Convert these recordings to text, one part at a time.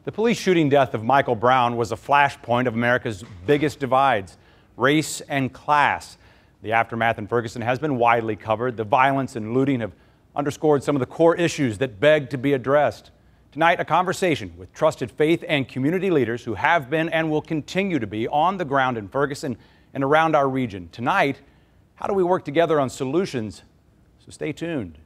The police shooting death of Michael Brown was a flashpoint of America's biggest divides, race and class. The aftermath in Ferguson has been widely covered. The violence and looting have underscored some of the core issues that beg to be addressed. Tonight, a conversation with trusted faith and community leaders who have been and will continue to be on the ground in Ferguson and around our region. Tonight, how do we work together on solutions? So stay tuned.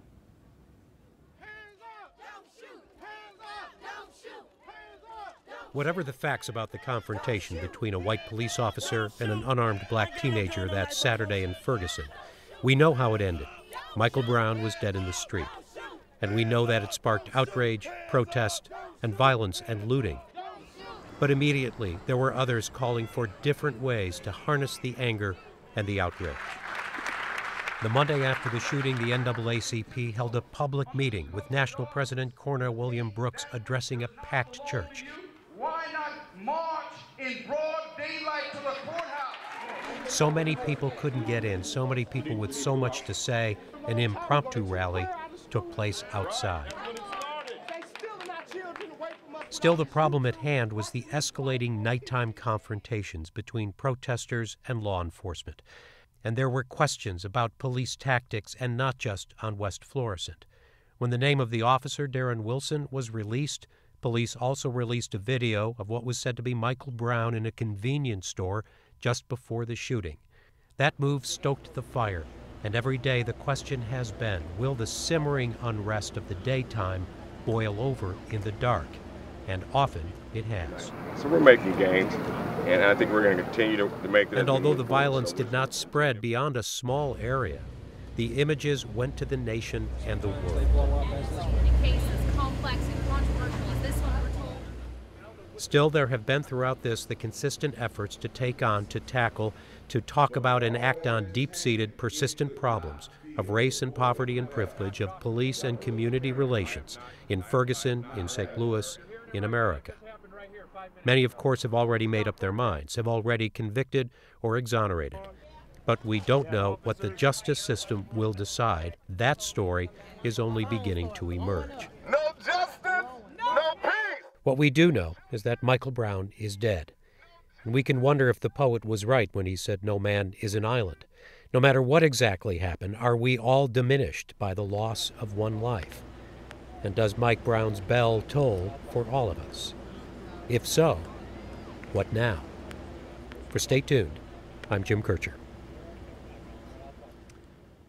Whatever the facts about the confrontation between a white police officer and an unarmed black teenager that Saturday in Ferguson, we know how it ended. Michael Brown was dead in the street. And we know that it sparked outrage, protest, and violence and looting. But immediately, there were others calling for different ways to harness the anger and the outrage. The Monday after the shooting, the NAACP held a public meeting with National President Cornell William Brooks addressing a packed church. Why not march in broad daylight to the courthouse? So many people couldn't get in, so many people with so much to say. An impromptu rally took place outside. Still, the problem at hand was the escalating nighttime confrontations between protesters and law enforcement. And there were questions about police tactics, and not just on West Florissant. When the name of the officer, Darren Wilson, was released, police also released a video of what was said to be Michael Brown in a convenience store just before the shooting. That move stoked the fire, and every day the question has been, will the simmering unrest of the daytime boil over in the dark? And often it has. So we're making gains, and I think we're going to continue to make that. And although the violence did not spread beyond a small area, the images went to the nation and the world. Still, there have been throughout this the consistent efforts to take on, to tackle, to talk about and act on deep-seated, persistent problems of race and poverty and privilege, of police and community relations in Ferguson, in St. Louis, in America. Many, of course, have already made up their minds, have already convicted or exonerated. But we don't know what the justice system will decide. That story is only beginning to emerge. No justice, no peace. What we do know is that Michael Brown is dead. And we can wonder if the poet was right when he said, "No man is an island." No matter what exactly happened, are we all diminished by the loss of one life? And does Mike Brown's bell toll for all of us? If so, what now? For Stay Tuned, I'm Jim Kircher.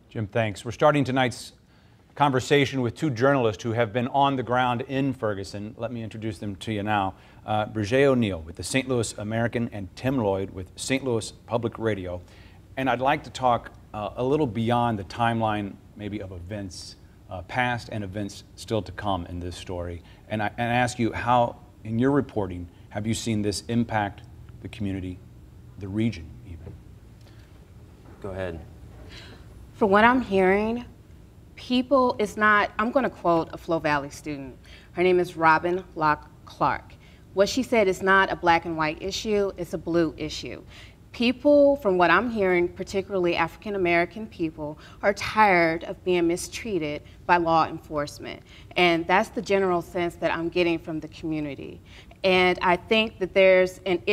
Jim, thanks. We're starting tonight's conversation with two journalists who have been on the ground in Ferguson. Let me introduce them to you now. Bridget O'Neill with the St. Louis American and Tim Lloyd with St. Louis Public Radio. And I'd like to talk a little beyond the timeline maybe of events past and events still to come in this story, and ask you how, in your reporting, have you seen this impact the community, the region even? Go ahead. From what I'm hearing, people, it's not, I'm going to quote a Flo Valley student. Her name is Robin Locke Clark. What she said is not a black and white issue, it's a blue issue. People, from what I'm hearing, particularly African American people, are tired of being mistreated by law enforcement. And that's the general sense that I'm getting from the community. And I think that there's an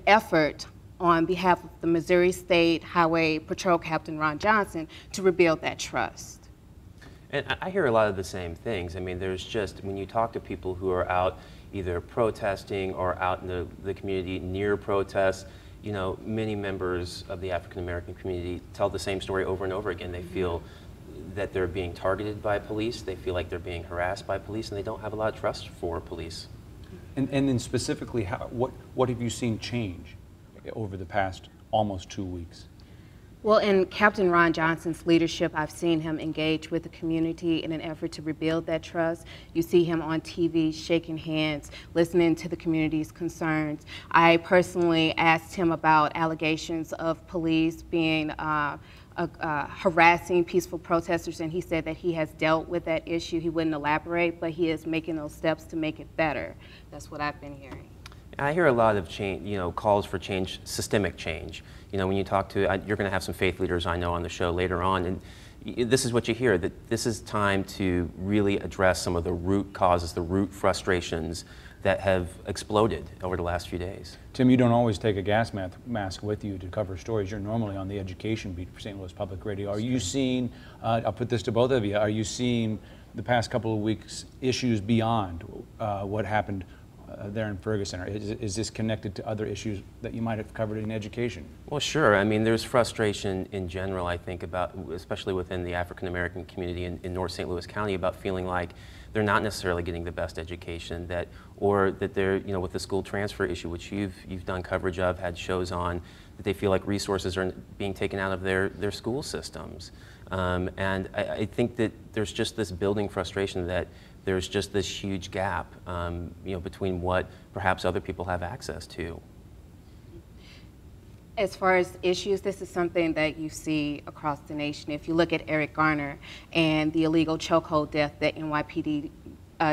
effort on behalf of the Missouri State Highway Patrol Captain Ron Johnson to rebuild that trust. And I hear a lot of the same things. I mean, there's just, when you talk to people who are out either protesting or out in the community near protests, you know, many members of the African American community tell the same story over and over again. They feel that they're being targeted by police, they feel like they're being harassed by police, and they don't have a lot of trust for police. And then specifically, what have you seen change over the past almost 2 weeks? Well, in Captain Ron Johnson's leadership, I've seen him engage with the community in an effort to rebuild that trust. You see him on TV shaking hands, listening to the community's concerns. I personally asked him about allegations of police being harassing peaceful protesters, and he said that he has dealt with that issue. He wouldn't elaborate, but he is making those steps to make it better. That's what I've been hearing. I hear a lot of change, you know, calls for change, systemic change. You know, when you talk to, you're going to have some faith leaders I know on the show later on, and this is what you hear, that this is time to really address some of the root causes, the root frustrations that have exploded over the last few days. Tim, you don't always take a gas mask with you to cover stories. You're normally on the education beat for St. Louis Public Radio. Are you seeing, I'll put this to both of you, are you seeing the past couple of weeks issues beyond what happened there in Ferguson? Or is this connected to other issues that you might have covered in education? Well, sure. I mean, there's frustration in general, I think, about, especially within the African American community in North St. Louis County, about feeling like they're not necessarily getting the best education, or that they're, with the school transfer issue, which you've done coverage of, had shows on, that they feel like resources are being taken out of their school systems. And I think that there's just this building frustration that there's just this huge gap, between what perhaps other people have access to. As far as issues, this is something that you see across the nation. If you look at Eric Garner and the illegal chokehold death that NYPD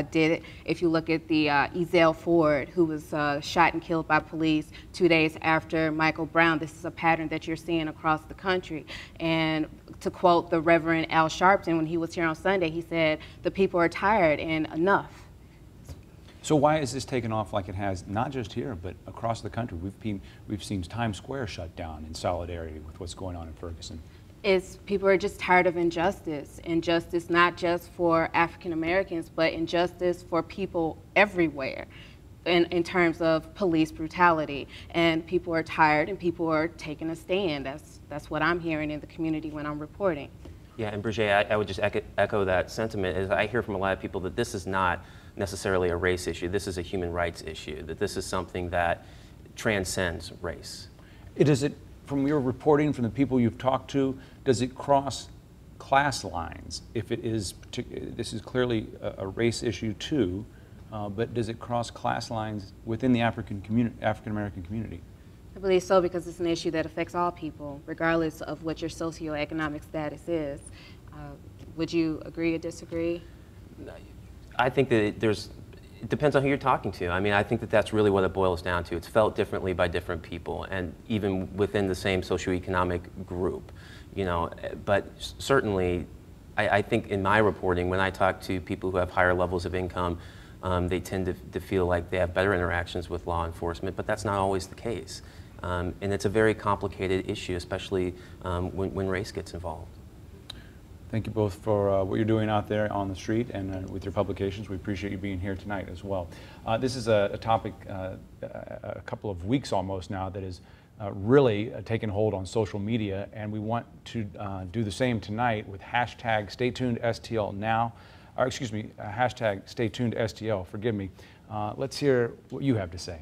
did, if you look at the Ezell Ford, who was shot and killed by police 2 days after Michael Brown, this is a pattern that you're seeing across the country. And to quote the Reverend Al Sharpton, when he was here on Sunday, he said, "The people are tired and enough." So why is this taken off like it has, not just here, but across the country? We've seen Times Square shut down in solidarity with what's going on in Ferguson. People are just tired of injustice. Injustice not just for African Americans, but injustice for people everywhere in terms of police brutality. And people are tired and people are taking a stand. That's what I'm hearing in the community when I'm reporting. Yeah, and Brigitte, I would just echo that sentiment. As I hear from a lot of people that this is not necessarily a race issue. This is a human rights issue, that this is something that transcends race. Is it, from your reporting, from the people you've talked to, does it cross class lines? If it is, this is clearly a race issue too, but does it cross class lines within the African American community? I believe so, because it's an issue that affects all people, regardless of what your socioeconomic status is. Would you agree or disagree? I think that it depends on who you're talking to. I mean, I think that that's really what it boils down to. It's felt differently by different people, and even within the same socioeconomic group, But certainly, I think in my reporting, when I talk to people who have higher levels of income, they tend to feel like they have better interactions with law enforcement, but that's not always the case. And it's a very complicated issue, especially when race gets involved. Thank you both for what you're doing out there on the street and with your publications. We appreciate you being here tonight as well. This is a topic a couple of weeks almost now that is really taken hold on social media, and we want to do the same tonight with hashtag StayTunedSTL now, or excuse me, hashtag StayTunedSTL, forgive me. Let's hear what you have to say.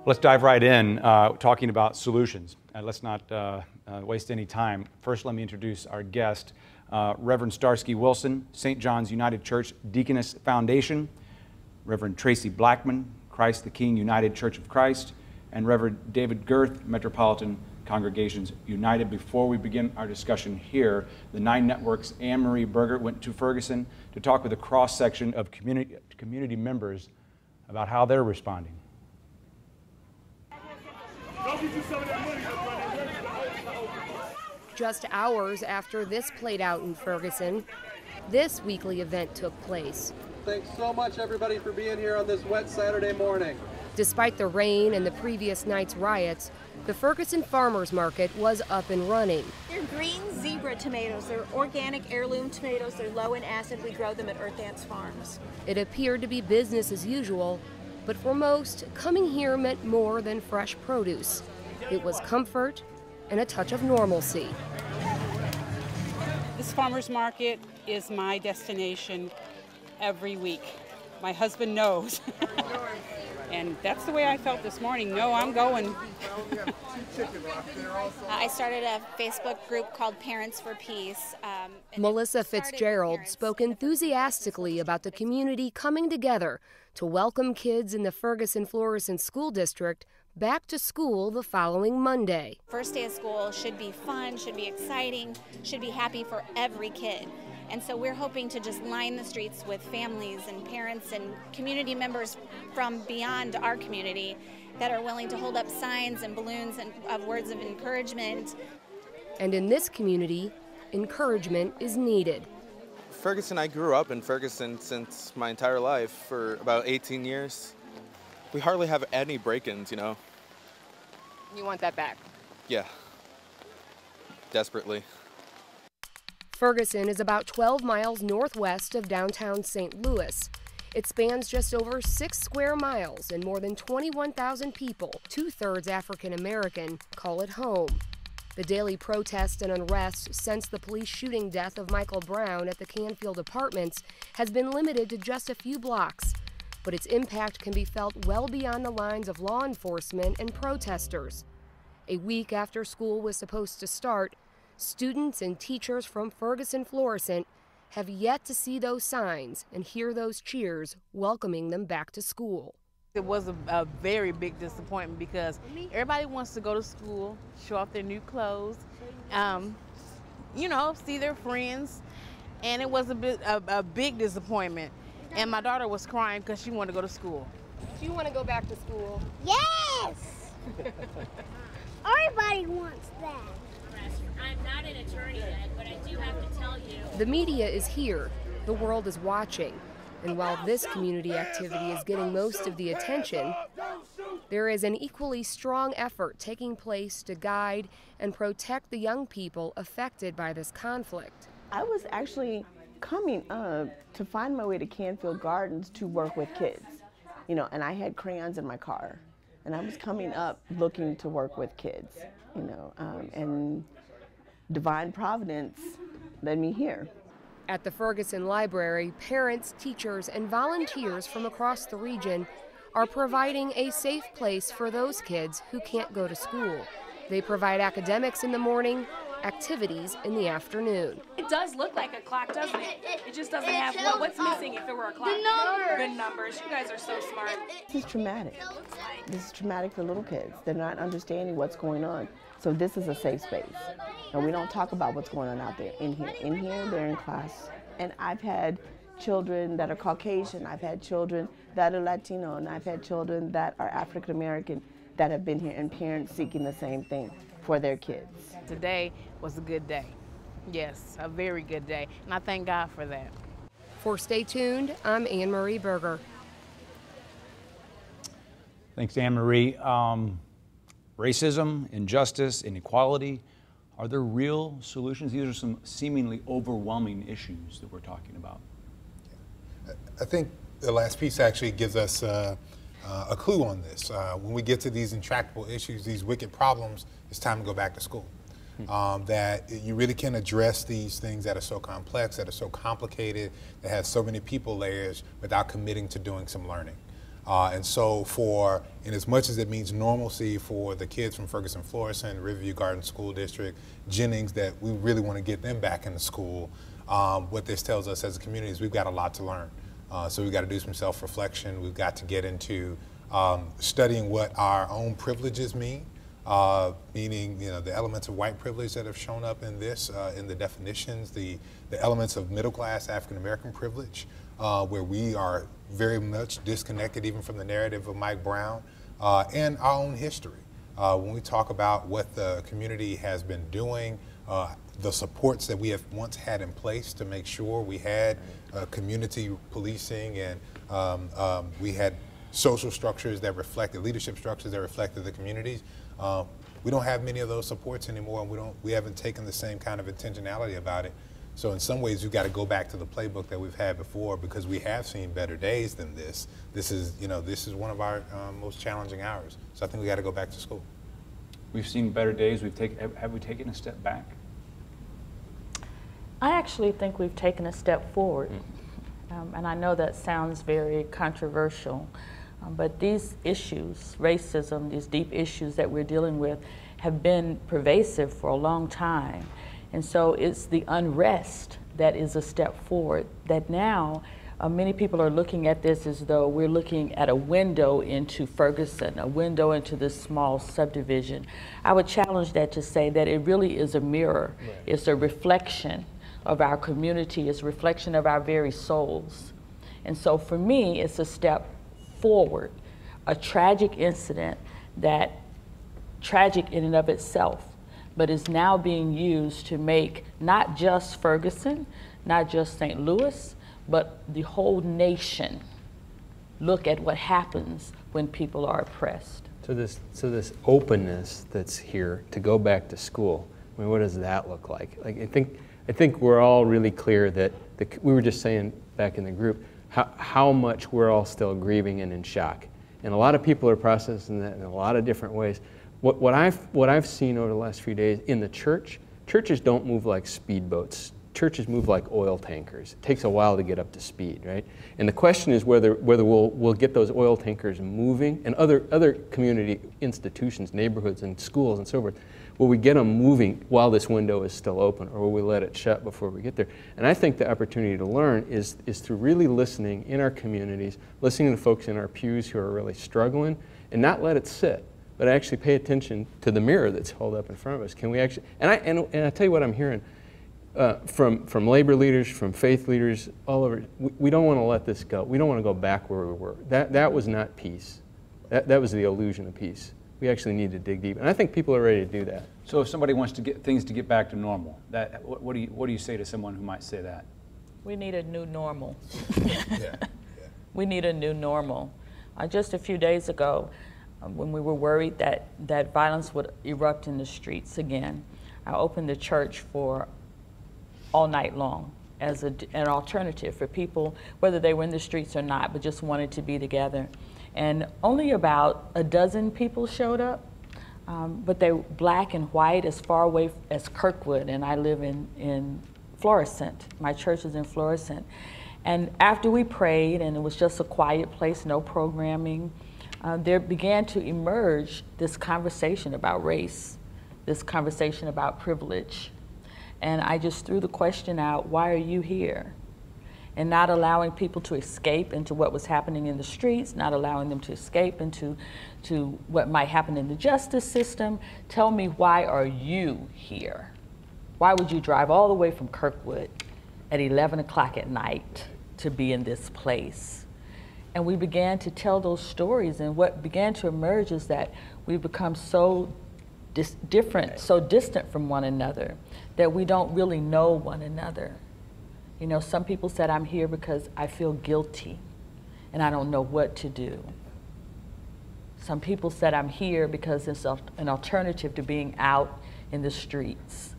Let's dive right in, talking about solutions. Let's not waste any time. First, let me introduce our guest, Reverend Starsky Wilson, St. John's United Church Deaconess Foundation, Reverend Tracy Blackman, Christ the King United Church of Christ, and Reverend David Girth, Metropolitan Congregations United. Before we begin our discussion here, the 9 Network's Anne-Marie Berger went to Ferguson to talk with a cross-section of community members about how they're responding. Just hours after this played out in Ferguson, this weekly event took place. Thanks so much, everybody, for being here on this wet Saturday morning. Despite the rain and the previous night's riots, the Ferguson Farmers Market was up and running. They're green zebra tomatoes. They're organic heirloom tomatoes. They're low in acid. We grow them at Earth Dance Farms. It appeared to be business as usual, but for most, coming here meant more than fresh produce. It was comfort and a touch of normalcy. This farmer's market is my destination every week. My husband knows. And that's the way I felt this morning. No, I'm going. I started a Facebook group called Parents for Peace. Melissa Fitzgerald spoke enthusiastically about the community coming together to welcome kids in the Ferguson-Florissant School District back to school the following Monday. First day of school should be fun, should be exciting, should be happy for every kid. And so we're hoping to just line the streets with families and parents and community members from beyond our community that are willing to hold up signs and balloons and of words of encouragement. And in this community, encouragement is needed. Ferguson, I grew up in Ferguson since my entire life for about 18 years. We hardly have any break-ins, you know. You want that back? Yeah, desperately. Ferguson is about 12 miles northwest of downtown St. Louis. It spans just over 6 square miles, and more than 21,000 people, 2/3 African American, call it home. The daily protest and unrest since the police shooting death of Michael Brown at the Canfield Apartments has been limited to just a few blocks, but its impact can be felt well beyond the lines of law enforcement and protesters. A week after school was supposed to start, students and teachers from Ferguson-Florissant have yet to see those signs and hear those cheers welcoming them back to school. It was a very big disappointment because everybody wants to go to school, show off their new clothes, you know, see their friends, and it was a big disappointment. And my daughter was crying because she wanted to go to school. Do you want to go back to school? Yes! Everybody wants that. I'm not an attorney yet, but I do have to tell you. The media is here. The world is watching. And while this community activity is getting most of the attention, there is an equally strong effort taking place to guide and protect the young people affected by this conflict. I was actually coming up to find my way to Canfield Gardens to work with kids, you know, and I had crayons in my car, and I was coming up looking to work with kids, you know, and divine providence led me here. At the Ferguson Library, parents, teachers, and volunteers from across the region are providing a safe place for those kids who can't go to school. They provide academics in the morning, activities in the afternoon. It does look like a clock, doesn't it? It just doesn't have what's missing if it were a clock. Good numbers. You guys are so smart. This is traumatic. This is traumatic for little kids. They're not understanding what's going on. So this is a safe space. And we don't talk about what's going on out there. In here, they're in class. And I've had children that are Caucasian, I've had children that are Latino, and I've had children that are African American that have been here, and parents seeking the same thing for their kids. Today was a good day. Yes, a very good day. And I thank God for that. For Stay Tuned, I'm Anne Marie Berger. Thanks, Anne Marie. Racism, injustice, inequality, are there real solutions? These are some seemingly overwhelming issues that we're talking about. I think the last piece actually gives us a clue on this. When we get to these intractable issues, these wicked problems, it's time to go back to school. That you really can address these things that are so complex, that are so complicated, that have so many people layers without committing to doing some learning. And so in as much as it means normalcy for the kids from Ferguson-Florissant, Riverview Garden School District, Jennings, that we really want to get them back into school, what this tells us as a community is we've got a lot to learn. So we've got to do some self-reflection. We've got to get into studying what our own privileges mean, meaning the elements of white privilege that have shown up in this, in the definitions, the elements of middle-class African-American privilege, where we are very much disconnected even from the narrative of Mike Brown, and our own history. When we talk about what the community has been doing, the supports that we have once had in place to make sure we had community policing and we had social structures that reflected, leadership structures that reflected the communities. We don't have many of those supports anymore, and we haven't taken the same kind of intentionality about it. So in some ways, we've got to go back to the playbook that we've had before, because we have seen better days than this. This is one of our most challenging hours. So I think we got to go back to school. We've seen better days. Have we taken a step back? I actually think we've taken a step forward. And I know that sounds very controversial, but these issues, racism, these deep issues that we're dealing with, have been pervasive for a long time. And so it's the unrest that is a step forward, that now many people are looking at this as though we're looking at a window into Ferguson, a window into this small subdivision. I would challenge that to say that it really is a mirror. Right. It's a reflection of our community, it's a reflection of our very souls. And so for me, it's a step forward, a tragic incident that, tragic in and of itself, but is now being used to make not just Ferguson, not just St. Louis, but the whole nation look at what happens when people are oppressed. So this openness that's here to go back to school, I mean, what does that look like? Like I think we're all really clear that we were just saying back in the group how much we're all still grieving and in shock, and a lot of people are processing that in a lot of different ways. What I've seen over the last few days in the churches don't move like speedboats. Churches move like oil tankers. It takes a while to get up to speed, right? And the question is whether we'll get those oil tankers moving, and other community institutions, neighborhoods and schools and so forth. Will we get them moving while this window is still open, or will we let it shut before we get there? And I think the opportunity to learn is through really listening in our communities, listening to folks in our pews who are really struggling, and not let it sit, but actually pay attention to the mirror that's held up in front of us. Can we actually? And I tell you what I'm hearing from labor leaders, from faith leaders, all over. We don't want to let this go. We don't want to go back where we were. That was not peace. That was the illusion of peace. We actually need to dig deep, and I think people are ready to do that. So if somebody wants to get things to get back to normal, what do you say to someone who might say that? We need a new normal. Yeah. We need a new normal. Just a few days ago, when we were worried that violence would erupt in the streets again, I opened the church for all night long as an alternative for people, whether they were in the streets or not, but just wanted to be together. And only about a dozen people showed up, but they were black and white, as far away as Kirkwood, and I live in Florissant. My church is in Florissant. And after we prayed, and it was just a quiet place, no programming, there began to emerge this conversation about race, this conversation about privilege. And I just threw the question out, why are you here? And not allowing people to escape into what was happening in the streets, not allowing them to escape into what might happen in the justice system. Tell me, why are you here? Why would you drive all the way from Kirkwood at 11 o'clock at night to be in this place? And we began to tell those stories, and what began to emerge is that we've become so different, so distant from one another, that we don't really know one another. You know, some people said, I'm here because I feel guilty and I don't know what to do. Some people said, I'm here because it's an alternative to being out in the streets.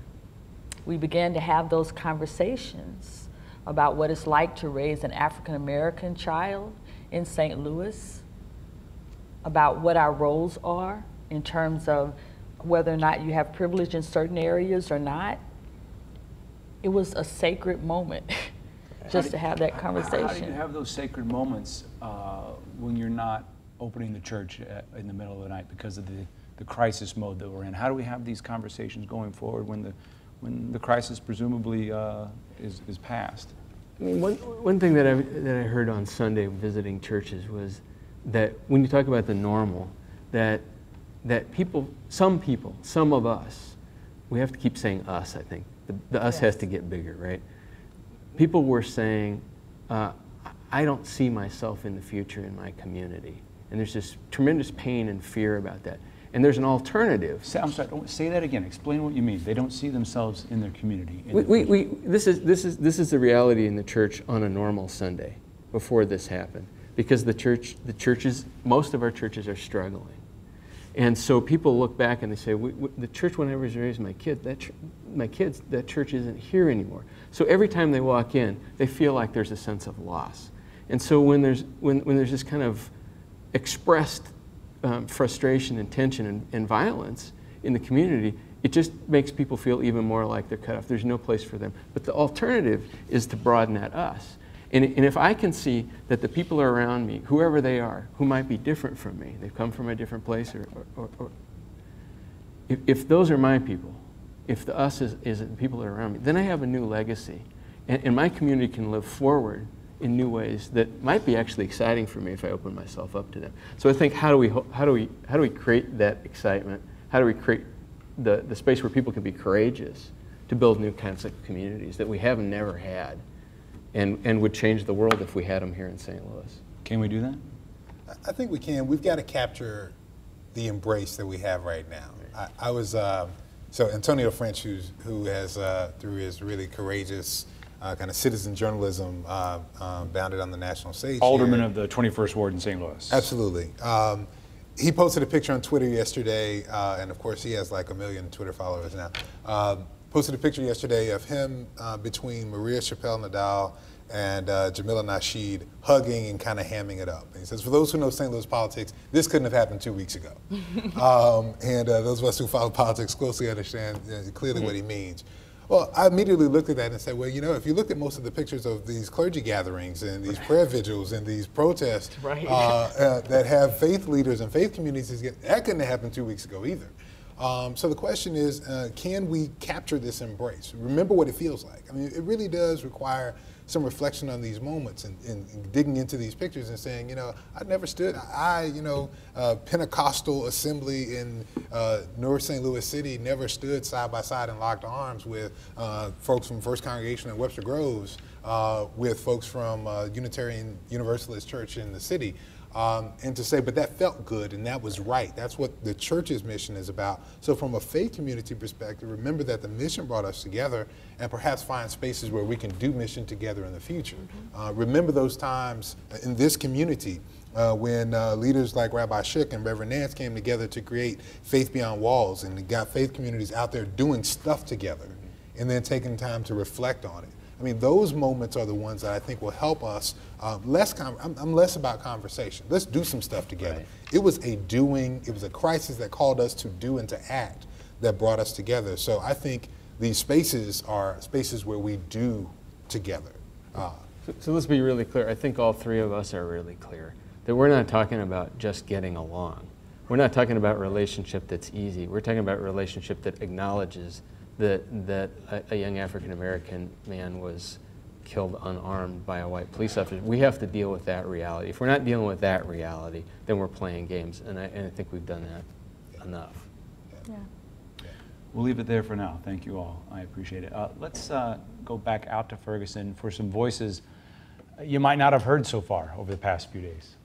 We began to have those conversations about what it's like to raise an African-American child in St. Louis, about what our roles are in terms of whether or not you have privilege in certain areas or not. It was a sacred moment just to have that conversation. How do you have those sacred moments when you're not opening the church in the middle of the night because of the crisis mode that we're in? How do we have these conversations going forward when the crisis presumably is past? I mean, one thing that I heard on Sunday visiting churches was that when you talk about the normal, that some of us, we have to keep saying us, I think. The us has to get bigger, right? People were saying, I don't see myself in the future in my community. And there's this tremendous pain and fear about that. And there's an alternative. I'm sorry, say that again. Explain what you mean. They don't see themselves in their community. This is the reality in the church on a normal Sunday before this happened, because the churches, most of our churches are struggling. And so people look back and they say, the church when I was raised my kids, that church isn't here anymore. So every time they walk in, they feel like there's a sense of loss. And so when there's this kind of expressed frustration and tension and violence in the community, it just makes people feel even more like they're cut off. There's no place for them. But the alternative is to broaden at us. And if I can see that the people around me, whoever they are, who might be different from me, they've come from a different place, or if those are my people, if the us is the people that are around me, then I have a new legacy. And my community can live forward in new ways that might be actually exciting for me if I open myself up to them. So I think, how do we create that excitement? How do we create the space where people can be courageous to build new kinds of communities that we have never had, and would change the world if we had them here in St. Louis? Can we do that? I think we can. We've got to capture the embrace that we have right now. I was so Antonio French, who has through his really courageous kind of citizen journalism bounded on the national stage. Alderman here. of the 21st Ward in St. Louis. Absolutely. He posted a picture on Twitter yesterday, and of course he has like 1 million Twitter followers now. Posted a picture yesterday of him between Maria Chappelle-Nadal and Jamila Nasheed hugging and kind of hamming it up. And he says, for those who know St. Louis politics, this couldn't have happened 2 weeks ago. And those of us who follow politics closely understand clearly what he means. Well, I immediately looked at that and said, well, you know, if you look at most of the pictures of these clergy gatherings and these prayer vigils and these protests that have faith leaders and faith communities, that couldn't have happened 2 weeks ago either. So the question is, can we capture this embrace? Remember what it feels like. I mean, it really does require some reflection on these moments and digging into these pictures and saying, you know, I never stood, Pentecostal assembly in North St. Louis City never stood side by side and locked arms with folks from First Congregation in Webster Groves, with folks from Unitarian Universalist Church in the city. And to say, but that felt good and that was right. That's what the church's mission is about. So from a faith community perspective, remember that the mission brought us together, and perhaps find spaces where we can do mission together in the future. Remember those times in this community when leaders like Rabbi Shook and Reverend Nance came together to create Faith Beyond Walls, and got faith communities out there doing stuff together, and then taking time to reflect on it. I mean, those moments are the ones that I think will help us. I'm less about conversation. Let's do some stuff together. Right. It was a crisis that called us to do and to act that brought us together. So I think these spaces are spaces where we do together. So let's be really clear. I think all three of us are really clear that we're not talking about just getting along. We're not talking about a relationship that's easy. We're talking about a relationship that acknowledges that a young African-American man was killed unarmed by a white police officer. We have to deal with that reality. If we're not dealing with that reality, then we're playing games, and I think we've done that enough. Yeah. We'll leave it there for now. Thank you all. I appreciate it. Let's go back out to Ferguson for some voices you might not have heard so far over the past few days.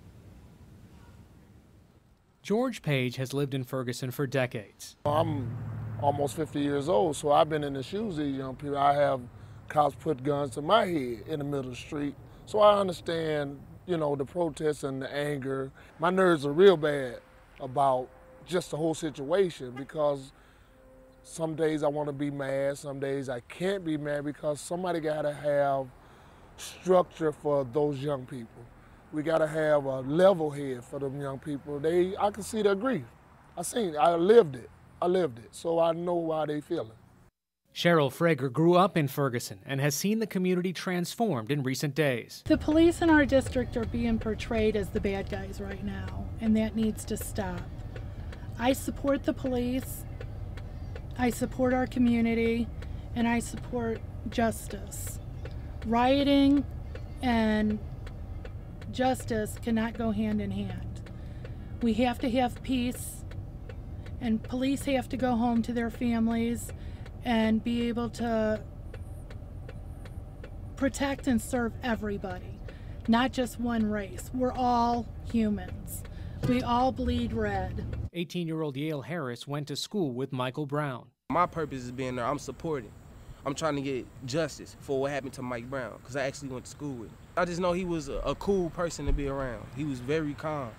George Page has lived in Ferguson for decades. I'm almost 50 years old, so I've been in the shoes of these young people. I have cops put guns to my head in the middle of the street. So I understand, you know, the protests and the anger. My nerves are real bad about just the whole situation, because some days I want to be mad, some days I can't be mad, because somebody got to have structure for those young people. We got to have a level head for them young people. I can see their grief. I lived it, so I know how they feeling. Cheryl Frager grew up in Ferguson and has seen the community transformed in recent days. The police in our district are being portrayed as the bad guys right now, and that needs to stop. I support the police, I support our community, and I support justice. Rioting and justice cannot go hand in hand. We have to have peace, and police have to go home to their families and be able to protect and serve everybody, not just one race. We're all humans. We all bleed red. 18-year-old Yale Harris went to school with Michael Brown. My purpose is being there. I'm supporting. I'm trying to get justice for what happened to Mike Brown, because I actually went to school with him. I just know he was a cool person to be around. He was very calm.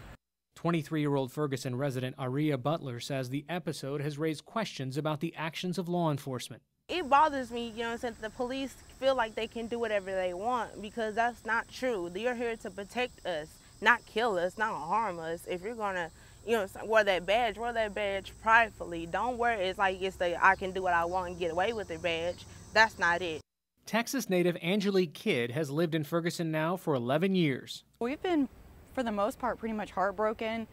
23-year-old Ferguson resident Aria Butler says the episode has raised questions about the actions of law enforcement. It bothers me, you know, since the police feel like they can do whatever they want, because that's not true. You're here to protect us, not kill us, not harm us. If you're gonna, you know, wear that badge pridefully. Don't wear it like it's the I can do what I want and get away with it badge. That's not it. Texas native Angelique Kidd has lived in Ferguson now for 11 years. We've been, for the most part, pretty much heartbroken,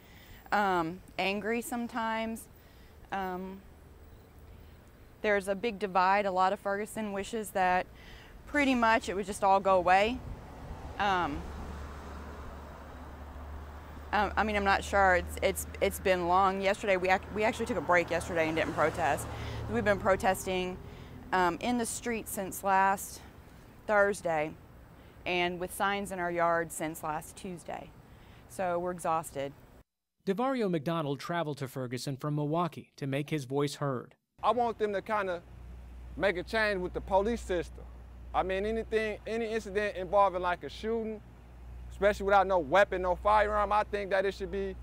angry sometimes. There's a big divide. A lot of Ferguson wishes that pretty much it would just all go away. I mean, I'm not sure. It's been long. Yesterday, we actually took a break yesterday and didn't protest. We've been protesting in the street since last Thursday, and with signs in our yard since last Tuesday. So we're exhausted. DeVario McDonald traveled to Ferguson from Milwaukee to make his voice heard. I want them to kind of make a change with the police system. I mean, any incident involving like a shooting, especially without no weapon, no firearm, I think that it should be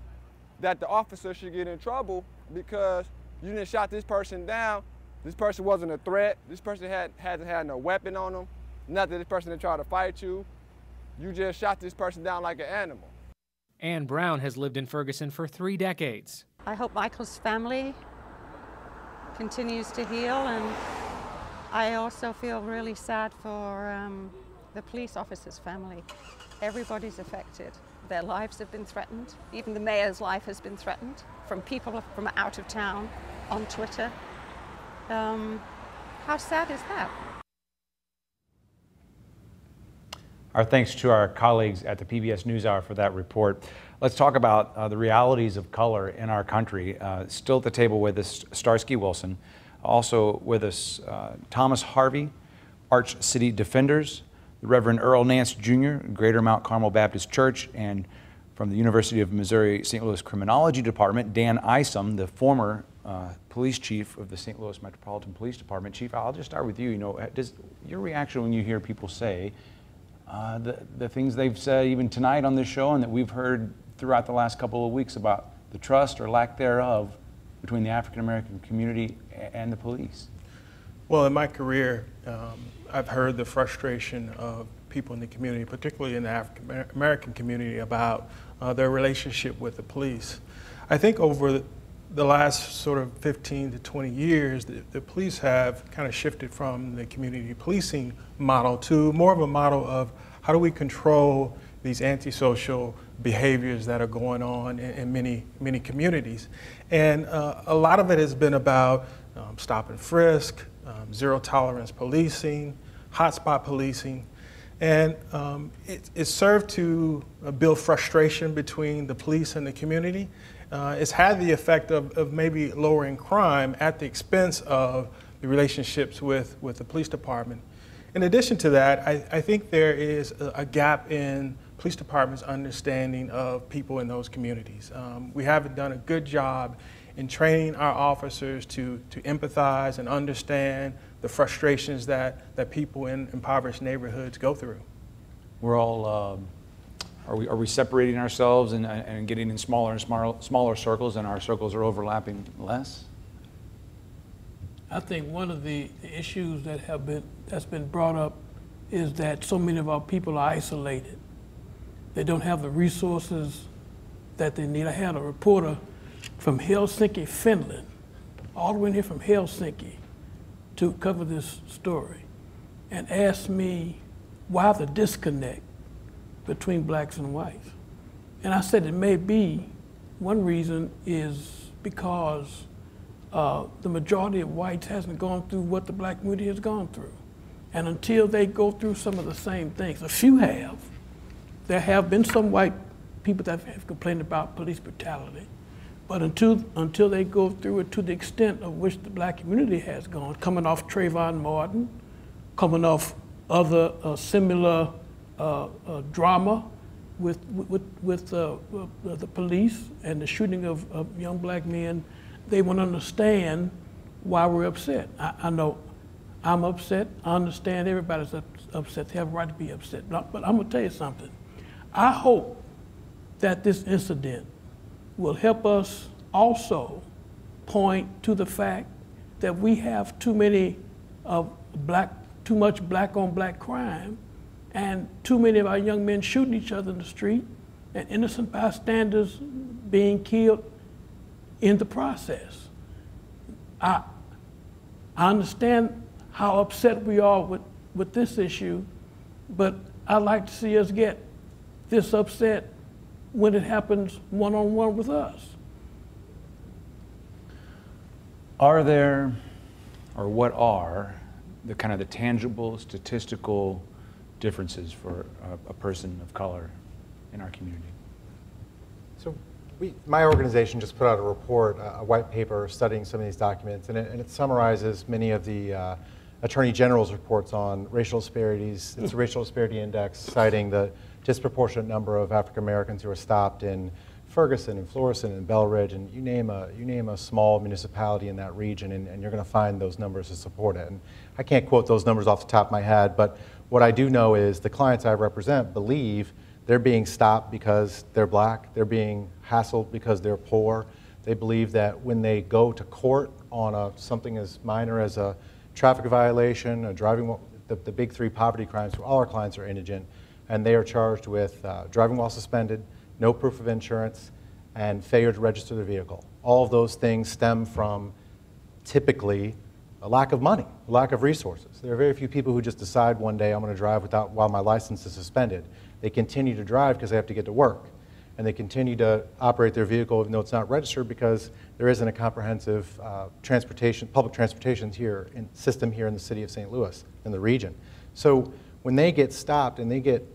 that the officer should get in trouble because you didn't shot this person down. This person wasn't a threat. This person hasn't had no weapon on them. Not that this person didn't try to fight you. You just shot this person down like an animal. Ann Brown has lived in Ferguson for 3 decades. I hope Michael's family continues to heal, and I also feel really sad for the police officer's family. Everybody's affected. Their lives have been threatened. Even the mayor's life has been threatened from people from out of town on Twitter. How sad is that? Our thanks to our colleagues at the PBS NewsHour for that report. Let's talk about the realities of color in our country. Still at the table with us, Starsky Wilson. Also with us, Thomas Harvey, Arch City Defenders, the Reverend Earl Nance Jr., Greater Mount Carmel Baptist Church, and from the University of Missouri St. Louis Criminology Department, Dan Isom, the former police chief of the St. Louis Metropolitan Police Department. Chief, I'll just start with you. You know, does your reaction when you hear people say the things they've said even tonight on this show and that we've heard throughout the last couple of weeks about the trust or lack thereof between the African American community and the police? Well, in my career, I've heard the frustration of people in the community, particularly in the African American community, about their relationship with the police. I think over the last sort of 15 to 20 years, the police have kind of shifted from the community policing model to more of a model of how do we control these antisocial behaviors that are going on in many communities. And a lot of it has been about stop and frisk, zero tolerance policing, hotspot policing. And it served to build frustration between the police and the community. It's had the effect of maybe lowering crime at the expense of the relationships with the police department. In addition to that, I think there is a gap in police department's understanding of people in those communities. We haven't done a good job in training our officers to empathize and understand the frustrations that people in impoverished neighborhoods go through. We're all, are we separating ourselves and getting in smaller and smaller circles, and our circles are overlapping less? I think one of the issues that's been brought up is that so many of our people are isolated. They don't have the resources that they need. I had a reporter from Helsinki, Finland, all the way in here from Helsinki to cover this story and asked me why the disconnect between blacks and whites. And I said it may be, one reason is because the majority of whites hasn't gone through what the black community has gone through. And until they go through some of the same things, a few have, there have been some white people that have complained about police brutality. But until they go through it to the extent of which the black community has gone, coming off Trayvon Martin, coming off other similar drama the police and the shooting of young black men, they won't understand why we're upset. I know I'm upset. I understand everybody's upset. They have a right to be upset. But I'm going to tell you something. I hope that this incident will help us also point to the fact that we have too much black on black crime, and too many of our young men shooting each other in the street, and innocent bystanders being killed in the process. I understand how upset we are with this issue, but I'd like to see us get this upset when it happens one-on-one with us. Are there, or what are, the kind of the tangible statistical differences for a person of color in our community? So my organization just put out a report, a white paper studying some of these documents, and it summarizes many of the Attorney General's reports on racial disparities. It's a racial disparity index citing the disproportionate number of African Americans who are stopped in Ferguson and Florissant and Belridge, and you name a small municipality in that region, and you're going to find those numbers to support it. And I can't quote those numbers off the top of my head, but what I do know is the clients I represent believe they're being stopped because they're black, they're being hassled because they're poor. They believe that when they go to court on something as minor as a traffic violation, a driving, the big three poverty crimes, all our clients are indigent, and they are charged with driving while suspended, no proof of insurance, and failure to register their vehicle. All of those things stem from typically a lack of money, a lack of resources. There are very few people who just decide one day I'm going to drive while my license is suspended. They continue to drive because they have to get to work, and they continue to operate their vehicle even though it's not registered because there isn't a comprehensive public transportation system here in the city of St. Louis, in the region. So when they get stopped and they get,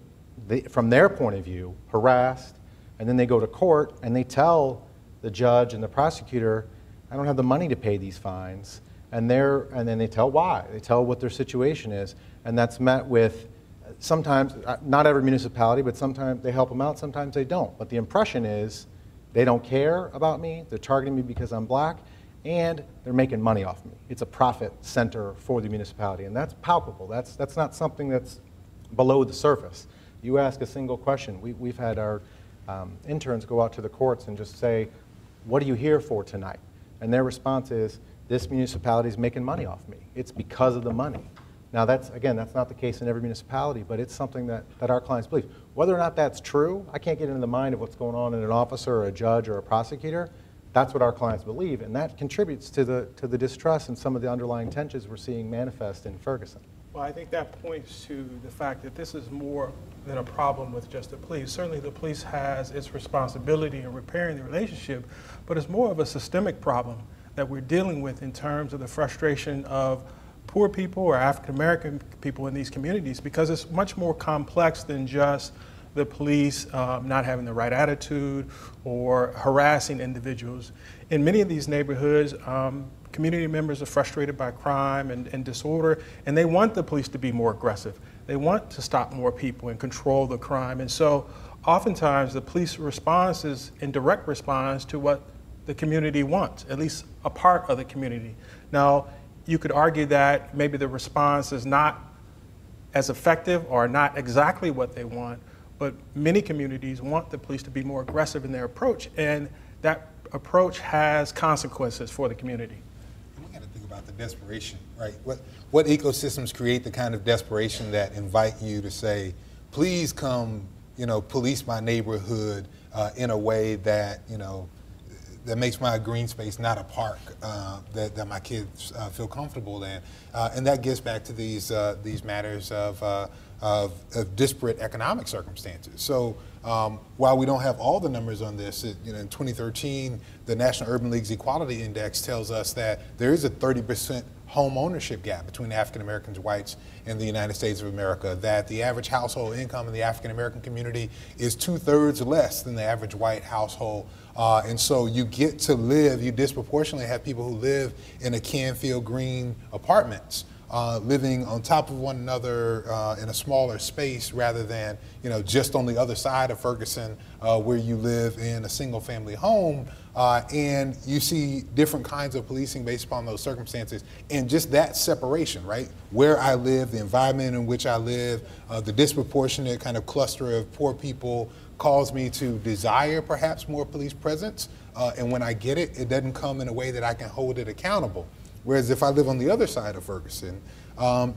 from their point of view, harassed, and then they go to court and they tell the judge and the prosecutor, I don't have the money to pay these fines, and then they tell why. They tell what their situation is, and that's met with sometimes, not every municipality, but sometimes they help them out, sometimes they don't. But the impression is they don't care about me, they're targeting me because I'm black, and they're making money off me. It's a profit center for the municipality, and that's palpable. That's not something that's below the surface. You ask a single question. We've had our interns go out to the courts and just say, what are you here for tonight? And their response is, this municipality is making money off me. It's because of the money. Now that's not the case in every municipality, but it's something that our clients believe. Whether or not that's true, I can't get into the mind of what's going on in an officer or a judge or a prosecutor. That's what our clients believe, and that contributes to the distrust and some of the underlying tensions we're seeing manifest in Ferguson. Well, I think that points to the fact that this is more than a problem with just the police. Certainly the police has its responsibility in repairing the relationship, but it's more of a systemic problem that we're dealing with in terms of the frustration of poor people or African American people in these communities, because it's much more complex than just the police not having the right attitude or harassing individuals. In many of these neighborhoods, community members are frustrated by crime and disorder, and they want the police to be more aggressive. They want to stop more people and control the crime. And so oftentimes the police response is in direct response to what the community wants, at least a part of the community. Now, you could argue that maybe the response is not as effective or not exactly what they want, but many communities want the police to be more aggressive in their approach, and that approach has consequences for the community. We got to think about the desperation, right? What ecosystems create the kind of desperation that invite you to say, please come, police my neighborhood in a way that, that makes my green space not a park that my kids feel comfortable in, and that gets back to these matters of disparate economic circumstances. So while we don't have all the numbers on this, in 2013, the National Urban League's Equality Index tells us that there is a 30% home ownership gap between African Americans, whites, in the United States of America, that the average household income in the African American community is 2/3 less than the average white household. And so you get to live, you disproportionately have people who live in a Canfield Green apartments. living on top of one another in a smaller space rather than just on the other side of Ferguson where you live in a single family home. And you see different kinds of policing based upon those circumstances and just that separation, right? Where I live, the environment in which I live, the disproportionate kind of cluster of poor people calls me to desire perhaps more police presence. And when I get it, it doesn't come in a way that I can hold it accountable. Whereas if I live on the other side of Ferguson,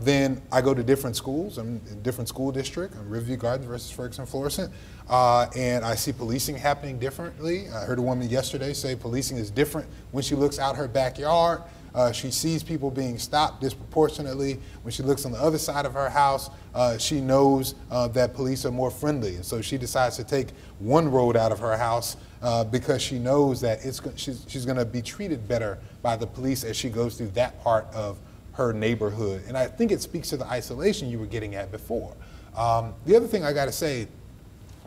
then I go to different schools. I'm in a different school district. I'm Riverview Gardens versus Ferguson Florissant. And I see policing happening differently. I heard a woman yesterday say policing is different when she looks out her backyard. She sees people being stopped disproportionately. When she looks on the other side of her house, she knows that police are more friendly. And so she decides to take one road out of her house because she knows that she's going to be treated better by the police as she goes through that part of her neighborhood. And I think it speaks to the isolation you were getting at before. The other thing I got to say,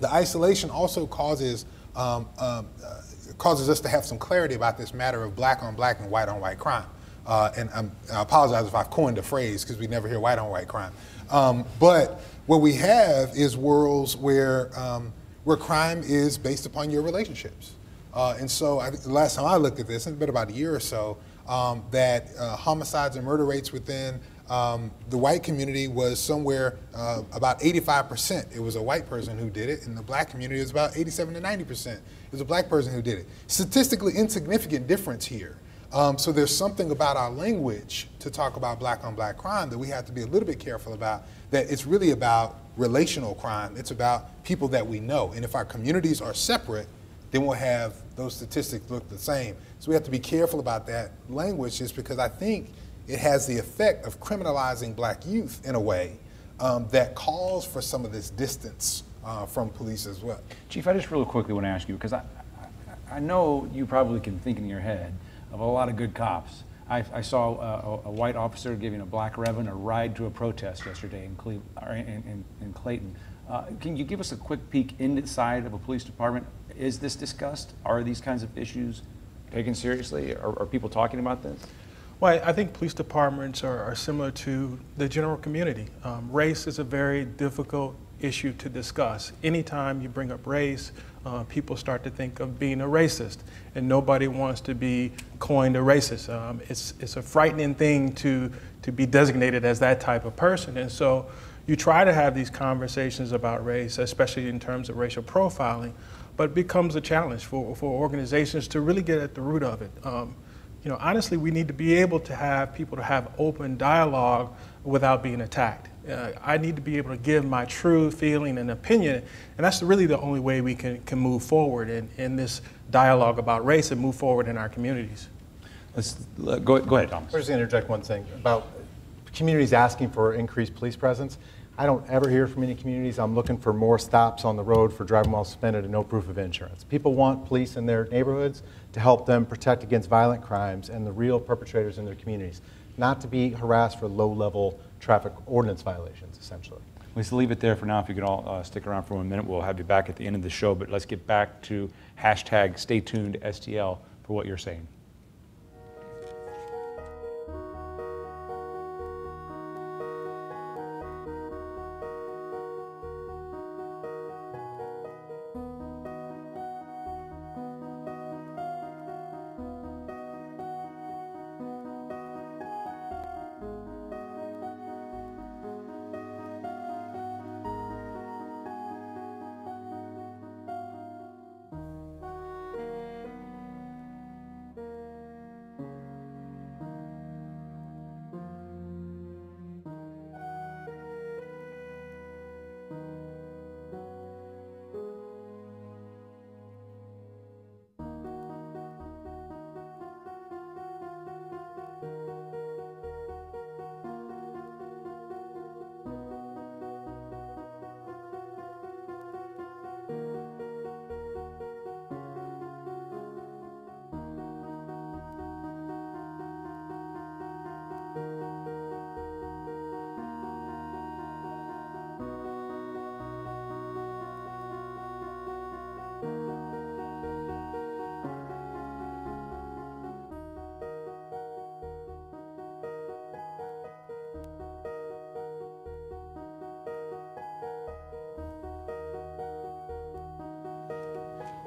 the isolation also causes us to have some clarity about this matter of black on black and white on white crime. And I apologize if I've coined a phrase because we never hear white on white crime. But what we have is worlds where crime is based upon your relationships. And so I think the last time I looked at this, it's been about a year or so, that homicides and murder rates within the white community was somewhere about 85%. It was a white person who did it. In the black community, it was about 87 to 90%. It was a black person who did it. Statistically insignificant difference here. So there's something about our language to talk about black on black crime that we have to be a little bit careful about, that it's really about relational crime. It's about people that we know. And if our communities are separate, then we'll have those statistics look the same. So we have to be careful about that language just because I think it has the effect of criminalizing black youth in a way that calls for some of this distance from police as well. Chief, I just really quickly want to ask you, because I know you probably can think in your head of a lot of good cops. I saw a white officer giving a black reverend a ride to a protest yesterday in Clayton. Can you give us a quick peek inside of a police department? Is this discussed? Are these kinds of issues taken seriously? Are people talking about this? Well, I think police departments are similar to the general community. Race is a very difficult issue to discuss. Anytime you bring up race, people start to think of being a racist, and nobody wants to be coined a racist. It's a frightening thing to be designated as that type of person, and so you try to have these conversations about race, especially in terms of racial profiling, but it becomes a challenge for organizations to really get at the root of it. Honestly, we need to be able to have people to have open dialogue without being attacked. I need to be able to give my true feeling and opinion, and that's really the only way we can move forward in this dialogue about race and move forward in our communities. Go ahead, Thomas. I'm just going to interject one thing about communities asking for increased police presence. I don't ever hear from any communities, I'm looking for more stops on the road for driving while suspended and no proof of insurance. People want police in their neighborhoods to help them protect against violent crimes and the real perpetrators in their communities, not to be harassed for low-level traffic ordinance violations, essentially. Let's leave it there for now. If you could all stick around for 1 minute, we'll have you back at the end of the show, but let's get back to hashtag Stay Tuned STL for what you're saying.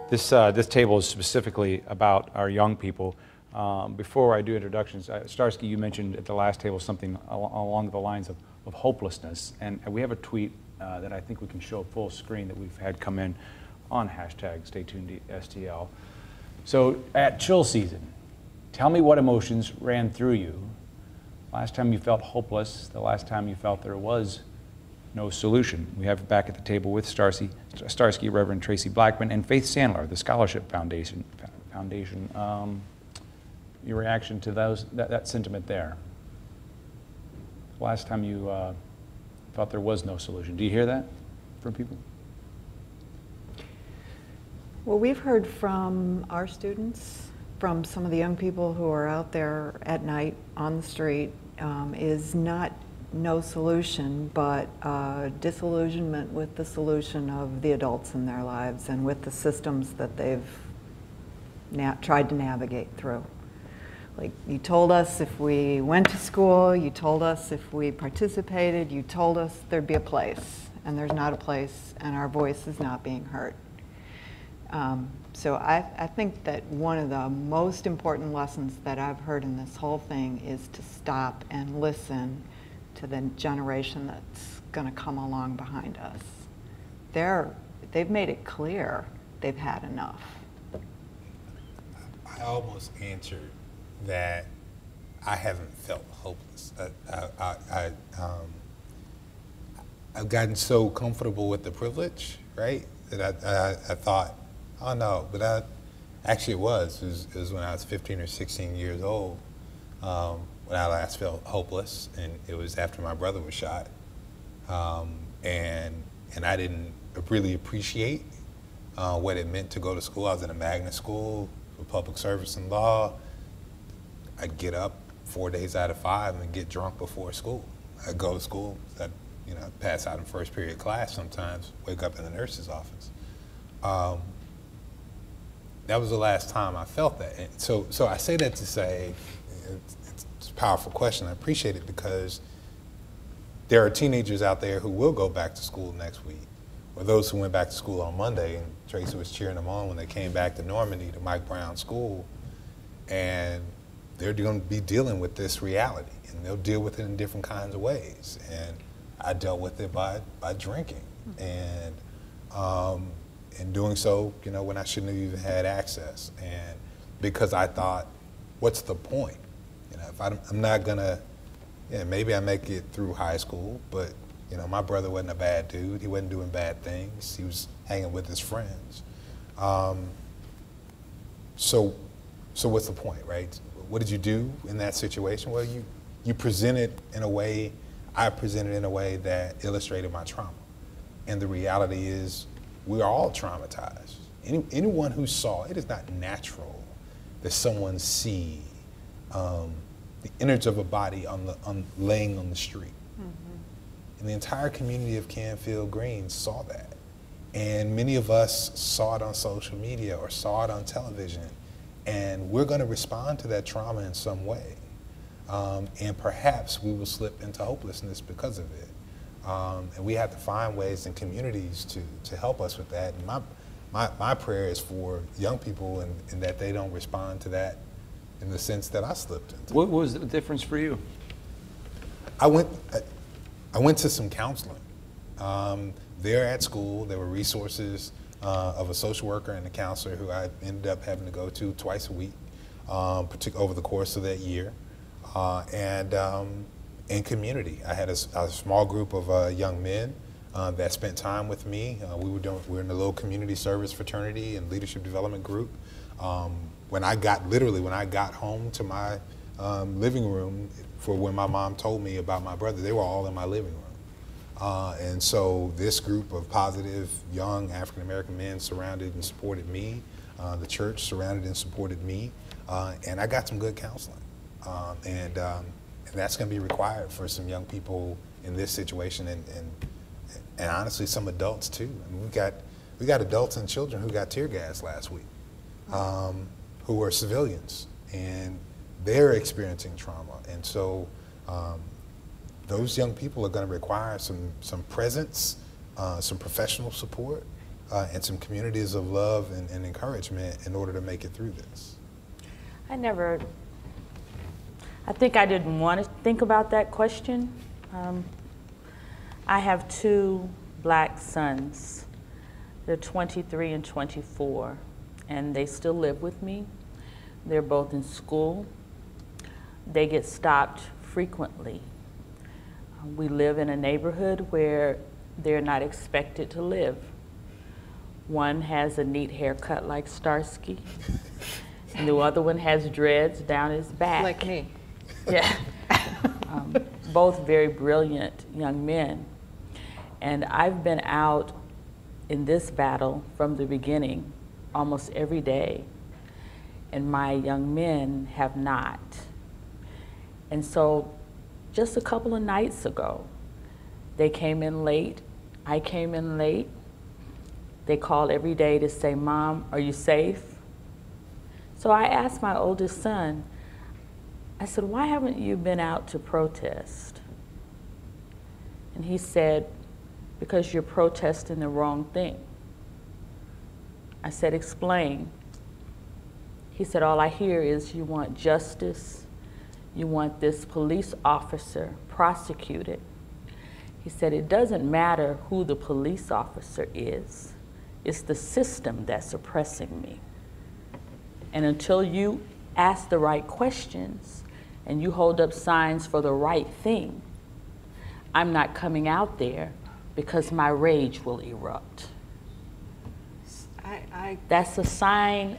This table is specifically about our young people. Before I do introductions, Starsky, you mentioned at the last table something along the lines of hopelessness, and we have a tweet that I think we can show full screen that we've had come in on hashtag #StayTunedSTL. So at chill season, tell me what emotions ran through you last time you felt hopeless, the last time you felt there was no solution. We have back at the table with Starsky, Reverend Tracy Blackman, and Faith Sandler, the Scholarship Foundation. Your reaction to that sentiment there? Last time you thought there was no solution. Do you hear that from people? Well, we've heard from our students, from some of the young people who are out there at night on the street, is not no solution, but disillusionment with the solution of the adults in their lives and with the systems that they've tried to navigate through. Like, you told us if we went to school, you told us if we participated, you told us there'd be a place, and there's not a place, and our voice is not being heard. So I think that one of the most important lessons that I've heard in this whole thing is to stop and listen to the generation that's going to come along behind us. They've made it clear they've had enough. I almost answered that I haven't felt hopeless. I've gotten so comfortable with the privilege, right, that I thought, oh no, but actually it was when I was 15 or 16 years old when I last felt hopeless, and it was after my brother was shot, and I didn't really appreciate what it meant to go to school. I was in a magnet school for public service and law. I'd get up 4 days out of 5 and get drunk before school. I'd go to school, I'd pass out in first period class sometimes, wake up in the nurse's office. That was the last time I felt that. And so I say that to say, it's a powerful question. I appreciate it because there are teenagers out there who will go back to school next week, or those who went back to school on Monday, and Tracy was cheering them on when they came back to Normandy, to Mike Brown School, and they're going to be dealing with this reality, and they'll deal with it in different kinds of ways. And I dealt with it by drinking, and in doing so, when I shouldn't have even had access, and because I thought, what's the point? If I'm not gonna, maybe I make it through high school, but my brother wasn't a bad dude. He wasn't doing bad things. He was hanging with his friends. So what's the point, right? What did you do in that situation? Well, you presented in a way, I presented in a way that illustrated my trauma. And the reality is, we are all traumatized. Anyone who saw, it is not natural that someone see the innards of a body laying on the street. Mm-hmm. And the entire community of Canfield Green saw that. And many of us saw it on social media or saw it on television. And we're going to respond to that trauma in some way. And perhaps we will slip into hopelessness because of it. And we have to find ways in communities to help us with that. And my prayer is for young people and that they don't respond to that in the sense that I slipped into. What was the difference for you? I went to some counseling. There at school, there were resources of a social worker and a counselor who I ended up having to go to twice a week, particularly over the course of that year. And community. I had a small group of young men that spent time with me. We were in a little community service fraternity and leadership development group. When I got home to my living room for when my mom told me about my brother, they were all in my living room. And so this group of positive young African-American men surrounded and supported me. The church surrounded and supported me. And I got some good counseling. And that's going to be required for some young people in this situation, and honestly, some adults too. I mean, we got adults and children who got tear gas last week, who are civilians, and they're experiencing trauma. And so those young people are going to require some presence, some professional support, and some communities of love and encouragement in order to make it through this? I think I didn't want to think about that question. I have two black sons. They're 23 and 24, and they still live with me. They're both in school. They get stopped frequently. We live in a neighborhood where they're not expected to live. One has a neat haircut like Starsky, and the other one has dreads down his back. Like me. Yeah. Both very brilliant young men. And I've been out in this battle from the beginning, almost every day, and my young men have not. And so just a couple of nights ago, they came in late, I came in late. They called every day to say, "Mom, are you safe?" So I asked my oldest son, I said, "Why haven't you been out to protest?" And he said, "Because you're protesting the wrong thing." I said, "Explain." He said, "All I hear is you want justice. You want this police officer prosecuted." He said, "It doesn't matter who the police officer is. It's the system that's oppressing me. And until you ask the right questions and you hold up signs for the right thing, I'm not coming out there because my rage will erupt." That's a sign.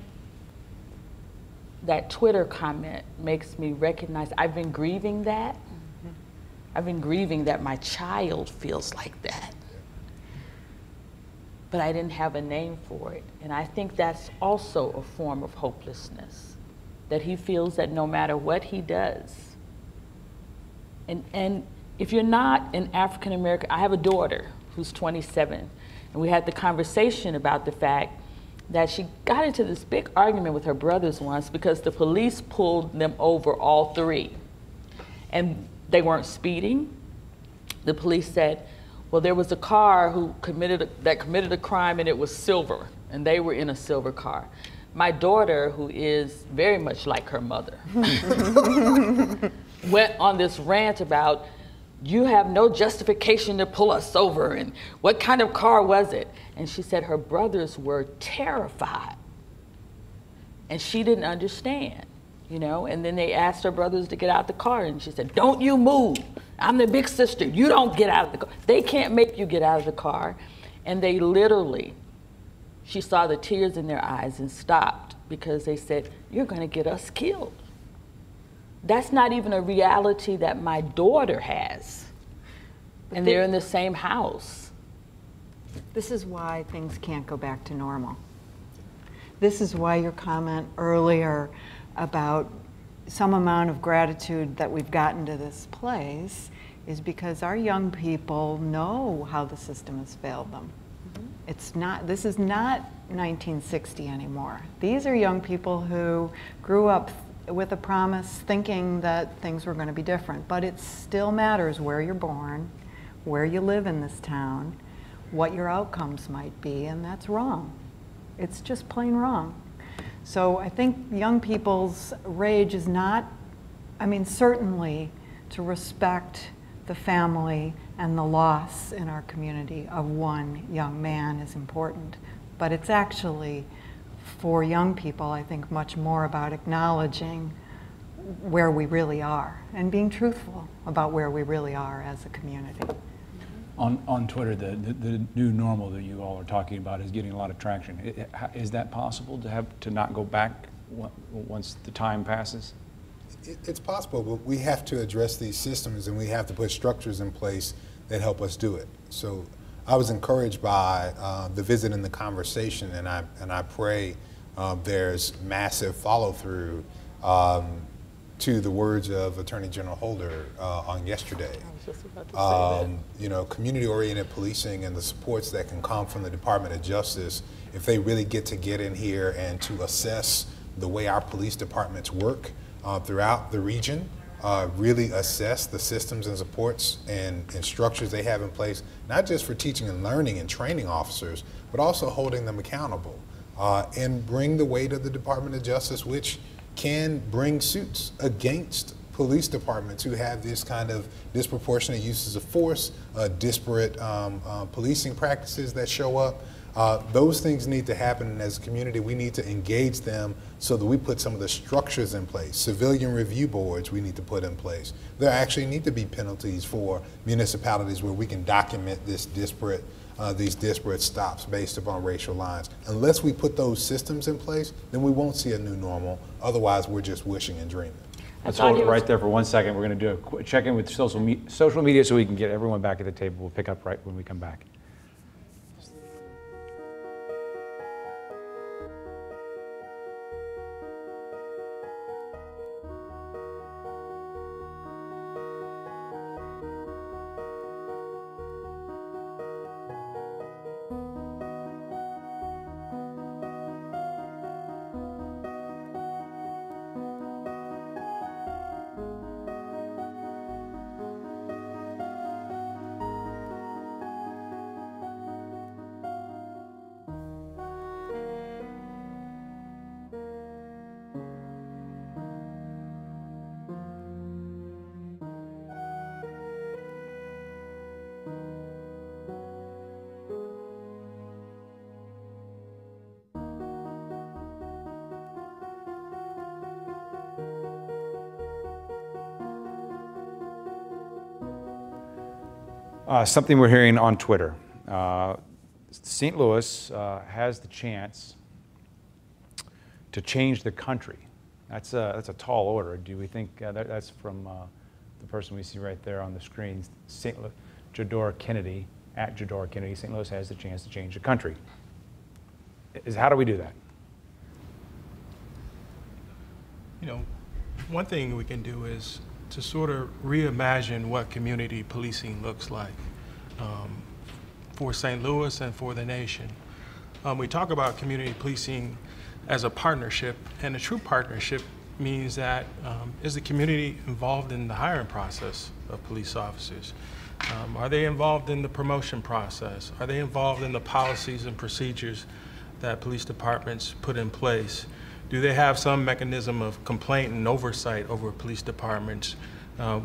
That Twitter comment makes me recognize I've been grieving that. I've been grieving that my child feels like that. But I didn't have a name for it. And I think that's also a form of hopelessness, that he feels that no matter what he does, and if you're not an African American, I have a daughter who's 27, and we had the conversation about the fact that she got into this big argument with her brothers once because the police pulled them over, all three. And they weren't speeding. The police said, well, there was a car that committed a crime and it was silver, and they were in a silver car. My daughter, who is very much like her mother, went on this rant about, you have no justification to pull us over, and what kind of car was it? And she said her brothers were terrified, and she didn't understand, you know? And then they asked her brothers to get out the car, and she said, don't you move. I'm the big sister, you don't get out of the car. They can't make you get out of the car. And they literally, she saw the tears in their eyes and stopped because they said, you're gonna get us killed. That's not even a reality that my daughter has. And they're in the same house. This is why things can't go back to normal. This is why your comment earlier about some amount of gratitude that we've gotten to this place is because our young people know how the system has failed them. This is not 1960 anymore. These are young people who grew up with a promise thinking that things were going to be different, but it still matters where you're born, where you live in this town, what your outcomes might be, and that's wrong. It's just plain wrong. So I think young people's rage is not, I mean, certainly to respect the family and the loss in our community of one young man is important, but it's actually, for young people, I think much more about acknowledging where we really are and being truthful about where we really are as a community. On Twitter, the new normal that you all are talking about is getting a lot of traction. Is that possible to not go back once the time passes? It's possible, but we have to address these systems and we have to put structures in place that help us do it. So I was encouraged by the visit and the conversation, and I pray there's massive follow-through to the words of Attorney General Holder on yesterday. I was just about to say that. You know, community-oriented policing and the supports that can come from the Department of Justice, if they really get in here and to assess the way our police departments work throughout the region, really assess the systems and supports and structures they have in place, not just for teaching and learning and training officers, but also holding them accountable, and bring the weight of the Department of Justice, which can bring suits against police departments who have this kind of disproportionate uses of force, disparate policing practices that show up. Those things need to happen, and as a community we need to engage them so that we put some of the structures in place. Civilian review boards we need to put in place. There actually need to be penalties for municipalities where we can document this disparate, these disparate stops based upon racial lines. Unless we put those systems in place, then we won't see a new normal. Otherwise, we're just wishing and dreaming. Let's hold it right there for 1 second. We're going to do a quick check-in with social media so we can get everyone back at the table. We'll pick up right when we come back. Something we're hearing on Twitter. St. Louis has the chance to change the country. That's a tall order. Do we think that's from the person we see right there on the screen, Jador Kennedy, at Jador Kennedy. St. Louis has the chance to change the country. How do we do that? You know, one thing we can do is to sort of reimagine what community policing looks like for St. Louis and for the nation. We talk about community policing as a partnership, and a true partnership means that is the community involved in the hiring process of police officers? Are they involved in the promotion process? Are they involved in the policies and procedures that police departments put in place? Do they have some mechanism of complaint and oversight over police departments?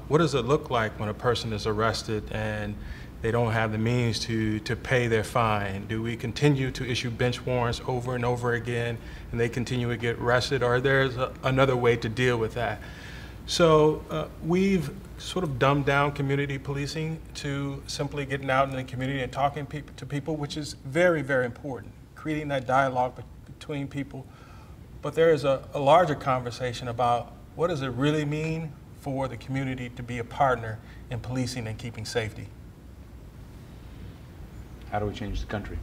What does it look like when a person is arrested and they don't have the means to pay their fine? Do we continue to issue bench warrants over and over again and they continue to get arrested, or there's another way to deal with that? So we've sort of dumbed down community policing to simply getting out in the community and talking to people, which is very, very important, creating that dialogue between people. But there is a larger conversation about what does it really mean for the community to be a partner in policing and keeping safety. How do we change the country?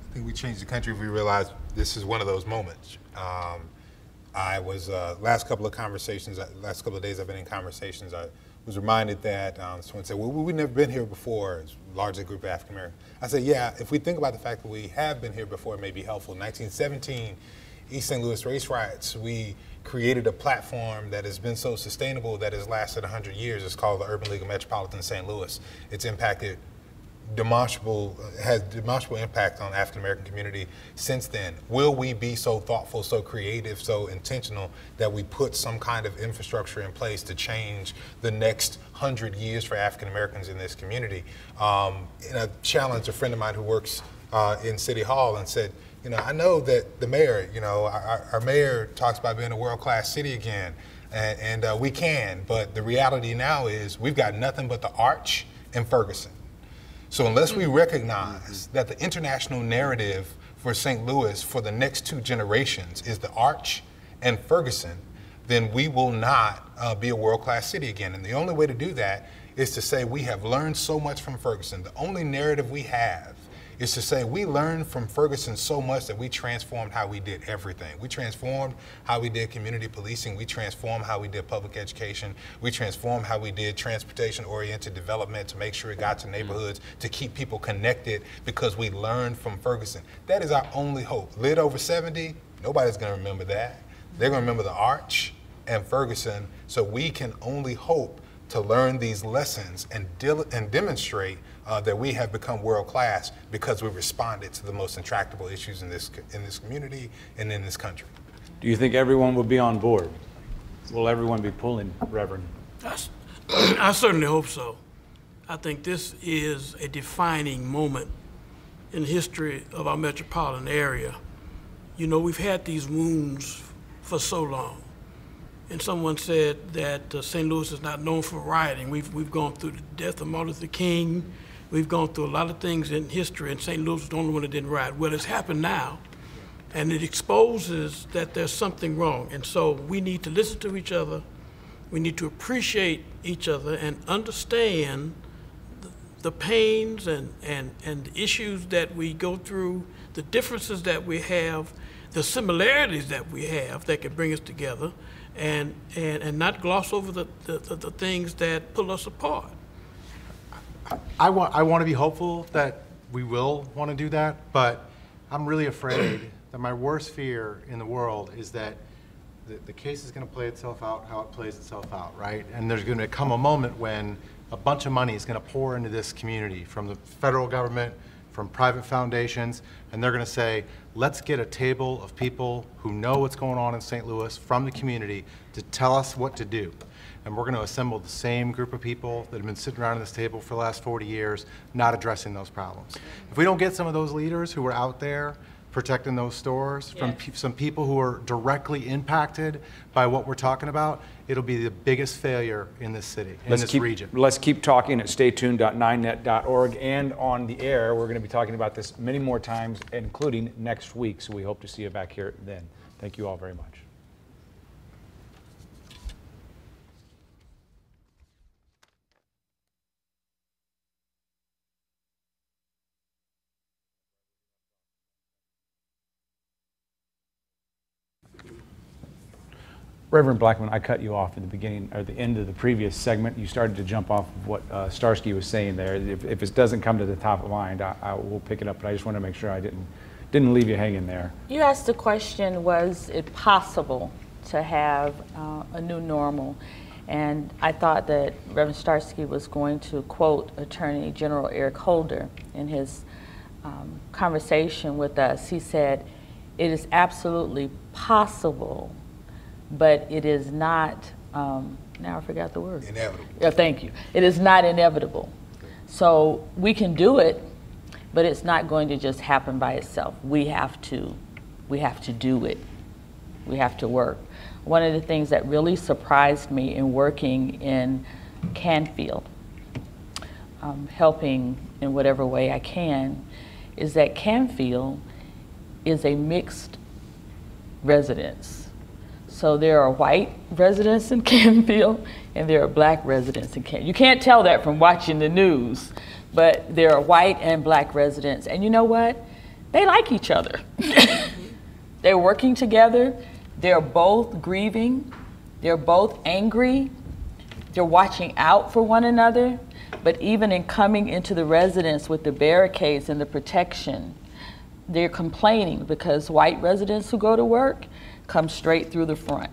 I think we change the country if we realize this is one of those moments. I was, last couple of days I've been in conversations, I was reminded that someone said, well, we've never been here before, it's largely a group of African Americans. I said, yeah, if we think about the fact that we have been here before, it may be helpful. In 1917, East St. Louis race riots, we created a platform that has been so sustainable that has lasted 100 years. It's called the Urban League of Metropolitan St. Louis. It's impacted has demonstrable impact on the African American community since then. Will we be so thoughtful, so creative, so intentional that we put some kind of infrastructure in place to change the next 100 years for African Americans in this community? And I challenged a friend of mine who works in City Hall and said, you know, I know that the mayor, you know, our mayor talks about being a world-class city again, and we can, but the reality now is we've got nothing but the Arch and Ferguson. So unless we recognize that the international narrative for St. Louis for the next 2 generations is the Arch and Ferguson, then we will not be a world-class city again. And the only way to do that is to say we have learned so much from Ferguson. The only narrative we have is to say we learned from Ferguson so much that we transformed how we did everything. We transformed how we did community policing. We transformed how we did public education. We transformed how we did transportation-oriented development to make sure it got to neighborhoods, to keep people connected because we learned from Ferguson. That is our only hope. Lit over 70, nobody's gonna remember that. They're gonna remember the Arch and Ferguson, so we can only hope to learn these lessons and demonstrate that we have become world class because we responded to the most intractable issues in this community and in this country. Do you think everyone will be on board? Will everyone be pulling, Reverend? I certainly hope so. I think this is a defining moment in the history of our metropolitan area. You know, we've had these wounds for so long. And someone said that St. Louis is not known for rioting. We've gone through the death of Martin Luther King. We've gone through a lot of things in history, and St. Louis was the only one that didn't riot. Well, it's happened now, and it exposes that there's something wrong. And so we need to listen to each other. We need to appreciate each other and understand the pains and the issues that we go through, the differences that we have, the similarities that we have that can bring us together, and not gloss over the things that pull us apart. I want to be hopeful that we will want to do that, but I'm really afraid that my worst fear in the world is that the case is going to play itself out how it plays itself out, right? And there's going to come a moment when a bunch of money is going to pour into this community from the federal government, from private foundations, and they're going to say, let's get a table of people who know what's going on in St. Louis from the community to tell us what to do. And we're going to assemble the same group of people that have been sitting around this table for the last 40 years, not addressing those problems. If we don't get some of those leaders who are out there protecting those stores from some people who are directly impacted by what we're talking about, it'll be the biggest failure in this city, in this region. Let's keep talking at staytuned.9net.org and on the air. We're going to be talking about this many more times, including next week, so we hope to see you back here then. Thank you all very much. Reverend Blackman, I cut you off at the beginning or the end of the previous segment. You started to jump off of what Starsky was saying there. If it doesn't come to the top of mind, I will pick it up. But I just want to make sure I didn't leave you hanging there. You asked the question: was it possible to have a new normal? And I thought that Reverend Starsky was going to quote Attorney General Eric Holder in his conversation with us. He said, "It is absolutely possible, but it is not," now I forgot the word. Inevitable. Yeah, thank you. It is not inevitable. So we can do it, but it's not going to just happen by itself. We have to do it. We have to work. One of the things that really surprised me in working in Canfield, helping in whatever way I can, is that Canfield is a mixed residence. So there are white residents in Canfield and there are black residents in Canfield. You can't tell that from watching the news, but there are white and black residents. And you know what? They like each other. They're working together. They're both grieving. They're both angry. They're watching out for one another. But even in coming into the residence with the barricades and the protection, they're complaining because white residents who go to work come straight through the front.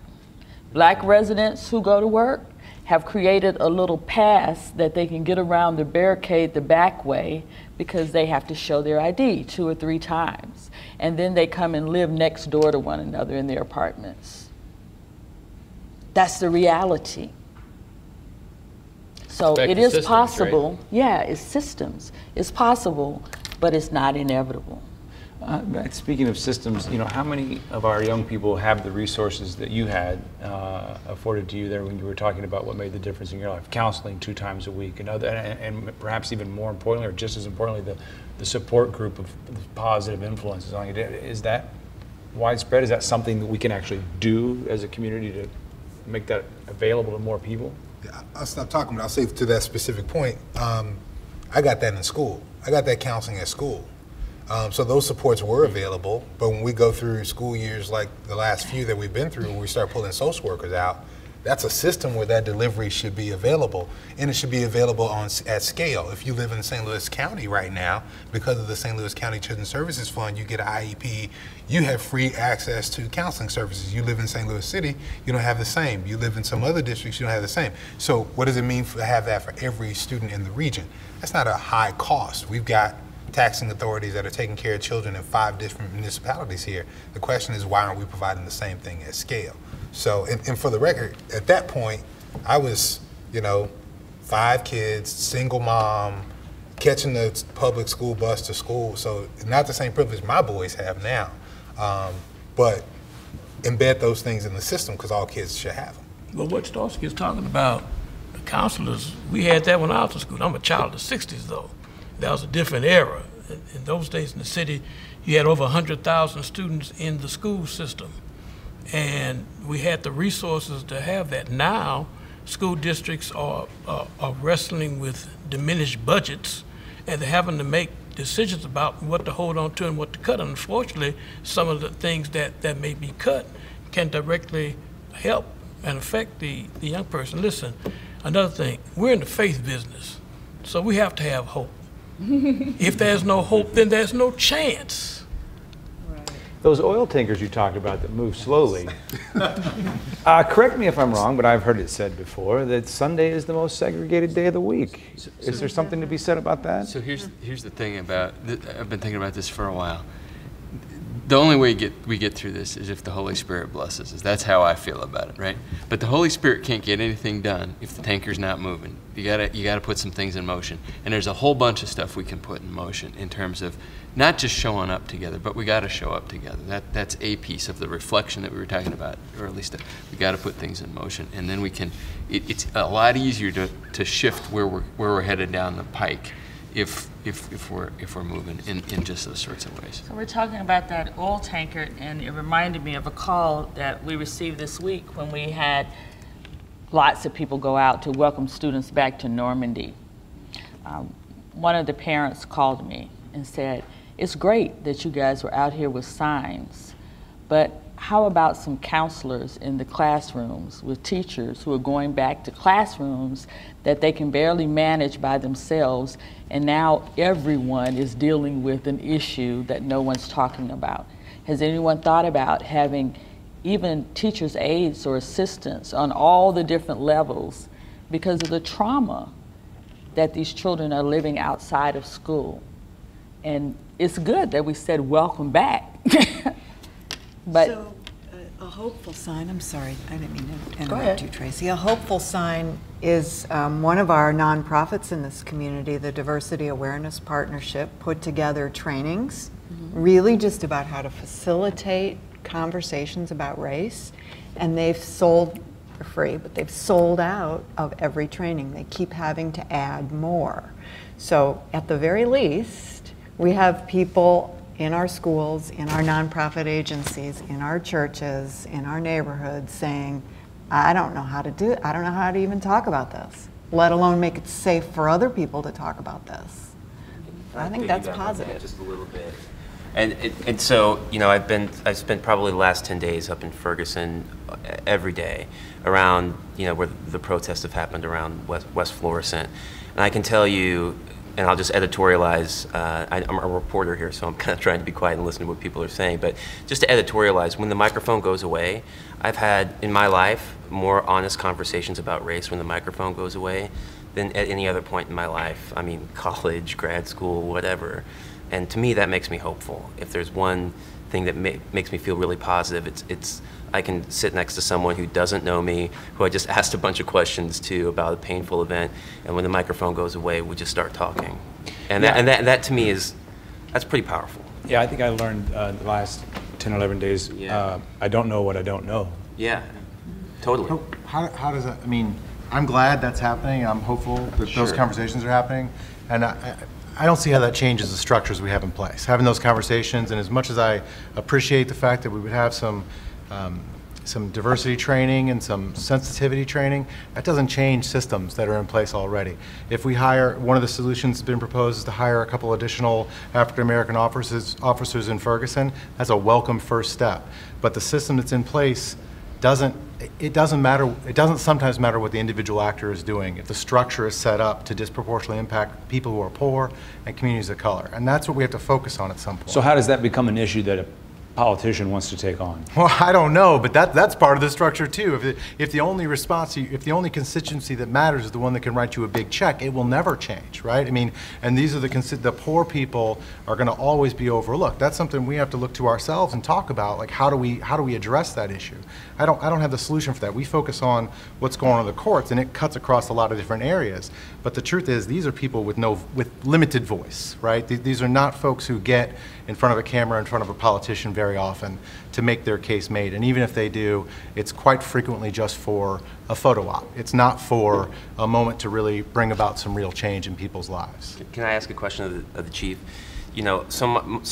Black residents who go to work have created a little pass that they can get around the barricade the back way because they have to show their ID 2 or 3 times. And then they come and live next door to one another in their apartments. That's the reality. So it is systems, possible, right? Yeah, it's systems. It's possible, but it's not inevitable. Speaking of systems, you know, how many of our young people have the resources that you had afforded to you there when you were talking about what made the difference in your life? Counseling 2 times a week, and perhaps even more importantly, or just as importantly, the support group of positive influences on you. Is that widespread? Is that something that we can actually do as a community to make that available to more people? Yeah, I'll stop talking, but I'll say to that specific point, I got that in school. I got that counseling at school. So those supports were available, but when we go through school years like the last few that we've been through, when we start pulling social workers out, That's a system where that delivery should be available, and it should be available at scale. If you live in St. Louis County right now, because of the St. Louis County Children's Services Fund, you get an IEP, you have free access to counseling services. You live in St. Louis City, you don't have the same. You live in some other districts, you don't have the same. So what does it mean to have that for every student in the region? That's not a high cost. We've got taxing authorities that are taking care of children in 5 different municipalities here. The question is, why aren't we providing the same thing at scale? So, and for the record, at that point, I was, 5 kids, single mom, catching the public school bus to school. So not the same privilege my boys have now, but embed those things in the system because all kids should have them. Well, what Starsky is talking about, the counselors, we had that when I was in school. I'm a child of the 60s, though. That was a different era. In those days in the city, you had over 100,000 students in the school system. And we had the resources to have that. Now, school districts are wrestling with diminished budgets, and they're having to make decisions about what to hold on to and what to cut. And unfortunately, some of the things that may be cut can directly help and affect the young person. Listen, another thing, we're in the faith business, so we have to have hope. If there's no hope, then there's no chance. Those oil tankers you talked about that move slowly, correct me if I'm wrong, but I've heard it said before that Sunday is the most segregated day of the week. Is there something to be said about that? So here's the thing about, I've been thinking about this for a while. The only way we get through this is if the Holy Spirit blesses us. That's how I feel about it, right? But the Holy Spirit can't get anything done if the tanker's not moving. You gotta put some things in motion. And there's a whole bunch of stuff we can put in motion in terms of not just showing up together, but we gotta show up together. That's a piece of the reflection that we were talking about, or at least we gotta put things in motion. And then we can, it's a lot easier to shift where we're headed down the pike if we're moving in just those sorts of ways. So we're talking about that oil tanker, and it reminded me of a call that we received this week when we had lots of people go out to welcome students back to Normandy. One of the parents called me and said, "It's great that you guys were out here with signs, but how about some counselors in the classrooms with teachers who are going back to classrooms that they can barely manage by themselves, and now everyone is dealing with an issue that no one's talking about? Has anyone thought about having even teachers' aides or assistants on all the different levels because of the trauma that these children are living outside of school?" And it's good that we said welcome back. But so, a hopeful sign, I'm sorry, I didn't mean to interrupt you, Tracy. A hopeful sign is one of our nonprofits in this community, the Diversity Awareness Partnership, put together trainings, really just about how to facilitate conversations about race, and they've sold, for free, but they've sold out of every training. They keep having to add more. So at the very least, we have people in our schools, in our nonprofit agencies, in our churches, in our neighborhoods saying, I don't know how to do it. I don't know how to even talk about this, let alone make it safe for other people to talk about this. I think that's positive. Just a little bit. And so, I've spent probably the last 10 days up in Ferguson every day around, where the protests have happened around West Florissant. And I can tell you, and I'll just editorialize, I'm a reporter here, so I'm kind of trying to be quiet and listen to what people are saying, but just to editorialize, when the microphone goes away, I've had, in my life, more honest conversations about race when the microphone goes away than at any other point in my life. I mean, college, grad school, whatever. And to me, that makes me hopeful. If there's one thing that makes me feel really positive, it's I can sit next to someone who doesn't know me, who I just asked a bunch of questions to about a painful event, and when the microphone goes away, we just start talking. And that to me that's pretty powerful. Yeah, I think I learned the last 10 or 11 days, I don't know what I don't know. Yeah, totally. How does that, I mean, I'm glad that's happening. I'm hopeful that those conversations are happening. And I don't see how that changes the structures we have in place. Having those conversations, and as much as I appreciate the fact that we would have some diversity training and some sensitivity training, that doesn't change systems that are in place already. If we hire, one of the solutions that's been proposed is to hire a couple additional African-American officers in Ferguson. That's a welcome first step. But the system that's in place it doesn't sometimes matter what the individual actor is doing if the structure is set up to disproportionately impact people who are poor and communities of color. And that's what we have to focus on at some point. So how does that become an issue that a politician wants to take on? Well, I don't know, but that's part of the structure too. If the only response, if the only constituency that matters is the one that can write you a big check, it will never change, right? I mean, and these are the poor people are going to always be overlooked. That's something we have to look to ourselves and talk about, like how do we address that issue? I don't have the solution for that. We focus on what's going on in the courts, and it cuts across a lot of different areas. But the truth is, these are people with limited voice, right? These are not folks who get in front of a camera, in front of a politician very often to make their case made. And even if they do, it's quite frequently just for a photo op. It's not for a moment to really bring about some real change in people's lives. Can I ask a question of the chief? You know, so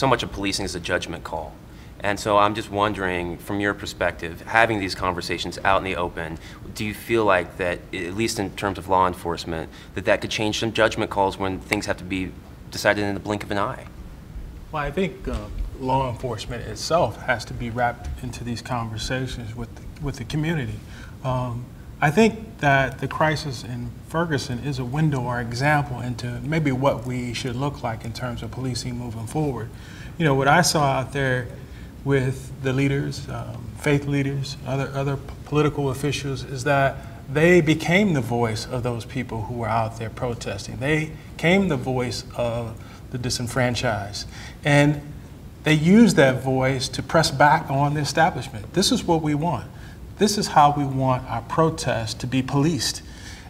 much of policing is a judgment call. And so I'm just wondering, from your perspective, having these conversations out in the open, do you feel like that, at least in terms of law enforcement, that could change some judgment calls when things have to be decided in the blink of an eye? Well, I think law enforcement itself has to be wrapped into these conversations with the community. I think that the crisis in Ferguson is a window or example into maybe what we should look like in terms of policing moving forward. You know, what I saw out there with the leaders, faith leaders, other political officials, is that they became the voice of those people who were out there protesting. They became the voice of the disenfranchised. And they used that voice to press back on the establishment. This is what we want. This is how we want our protests to be policed.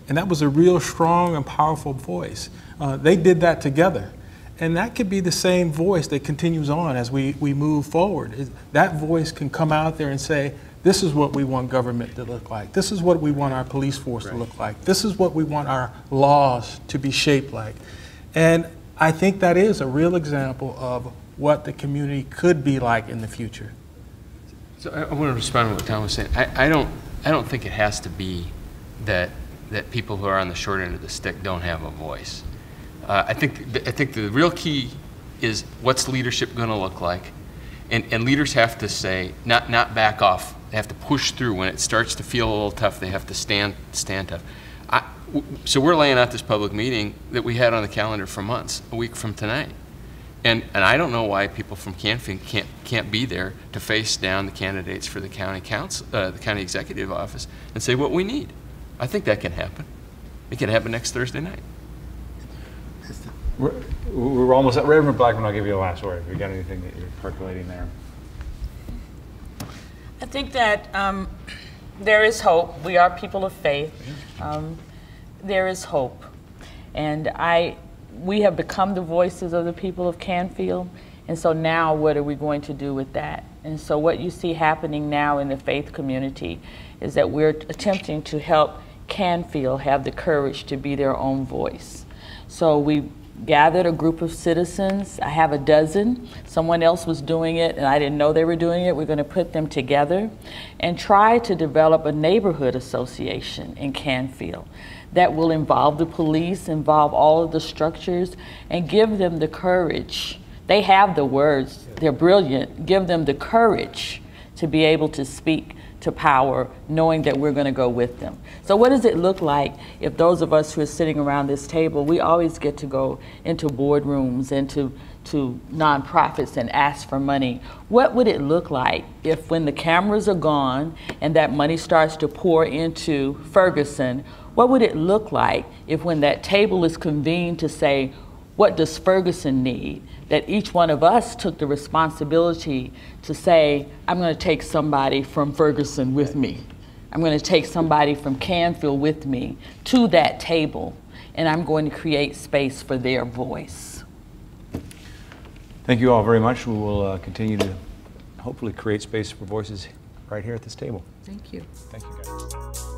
And that was a real strong and powerful voice. They did that together. And that could be the same voice that continues on as we move forward. That voice can come out there and say, this is what we want government to look like. This is what we want our police force to look like. This is what we want our laws to be shaped like. And I think that is a real example of what the community could be like in the future. So I want to respond to what Tom was saying. I don't think it has to be that people who are on the short end of the stick don't have a voice. I think the real key is what's leadership going to look like, and leaders have to say not back off. They have to push through when it starts to feel a little tough. They have to stand tough. So we're laying out this public meeting that we had on the calendar for months, a week from tonight. And I don't know why people from Canfield can't be there to face down the candidates for the county council, the county executive office, and say what we need. I think that can happen. It can happen next Thursday night. We're almost at Reverend Blackman. I'll give you the last word. If you got anything that you're percolating there. I think that there is hope. We are people of faith. There is hope, and we have become the voices of the people of Canfield, and so now what are we going to do with that? And so what you see happening now in the faith community is that we're attempting to help Canfield have the courage to be their own voice. So we gathered a group of citizens. I have a dozen. Someone else was doing it and I didn't know they were doing it. We're going to put them together and try to develop a neighborhood association in Canfield that will involve the police, involve all of the structures, and give them the courage. They have the words, they're brilliant. Give them the courage to be able to speak to power, knowing that we're going to go with them. So what does it look like if those of us who are sitting around this table, we always get to go into boardrooms and to nonprofits and ask for money? What would it look like if when the cameras are gone and that money starts to pour into Ferguson, what would it look like if when that table is convened to say, what does Ferguson need? That each one of us took the responsibility to say, I'm going to take somebody from Ferguson with me. I'm going to take somebody from Canfield with me to that table, and I'm going to create space for their voice. Thank you all very much. We will continue to hopefully create space for voices right here at this table. Thank you. Thank you, guys.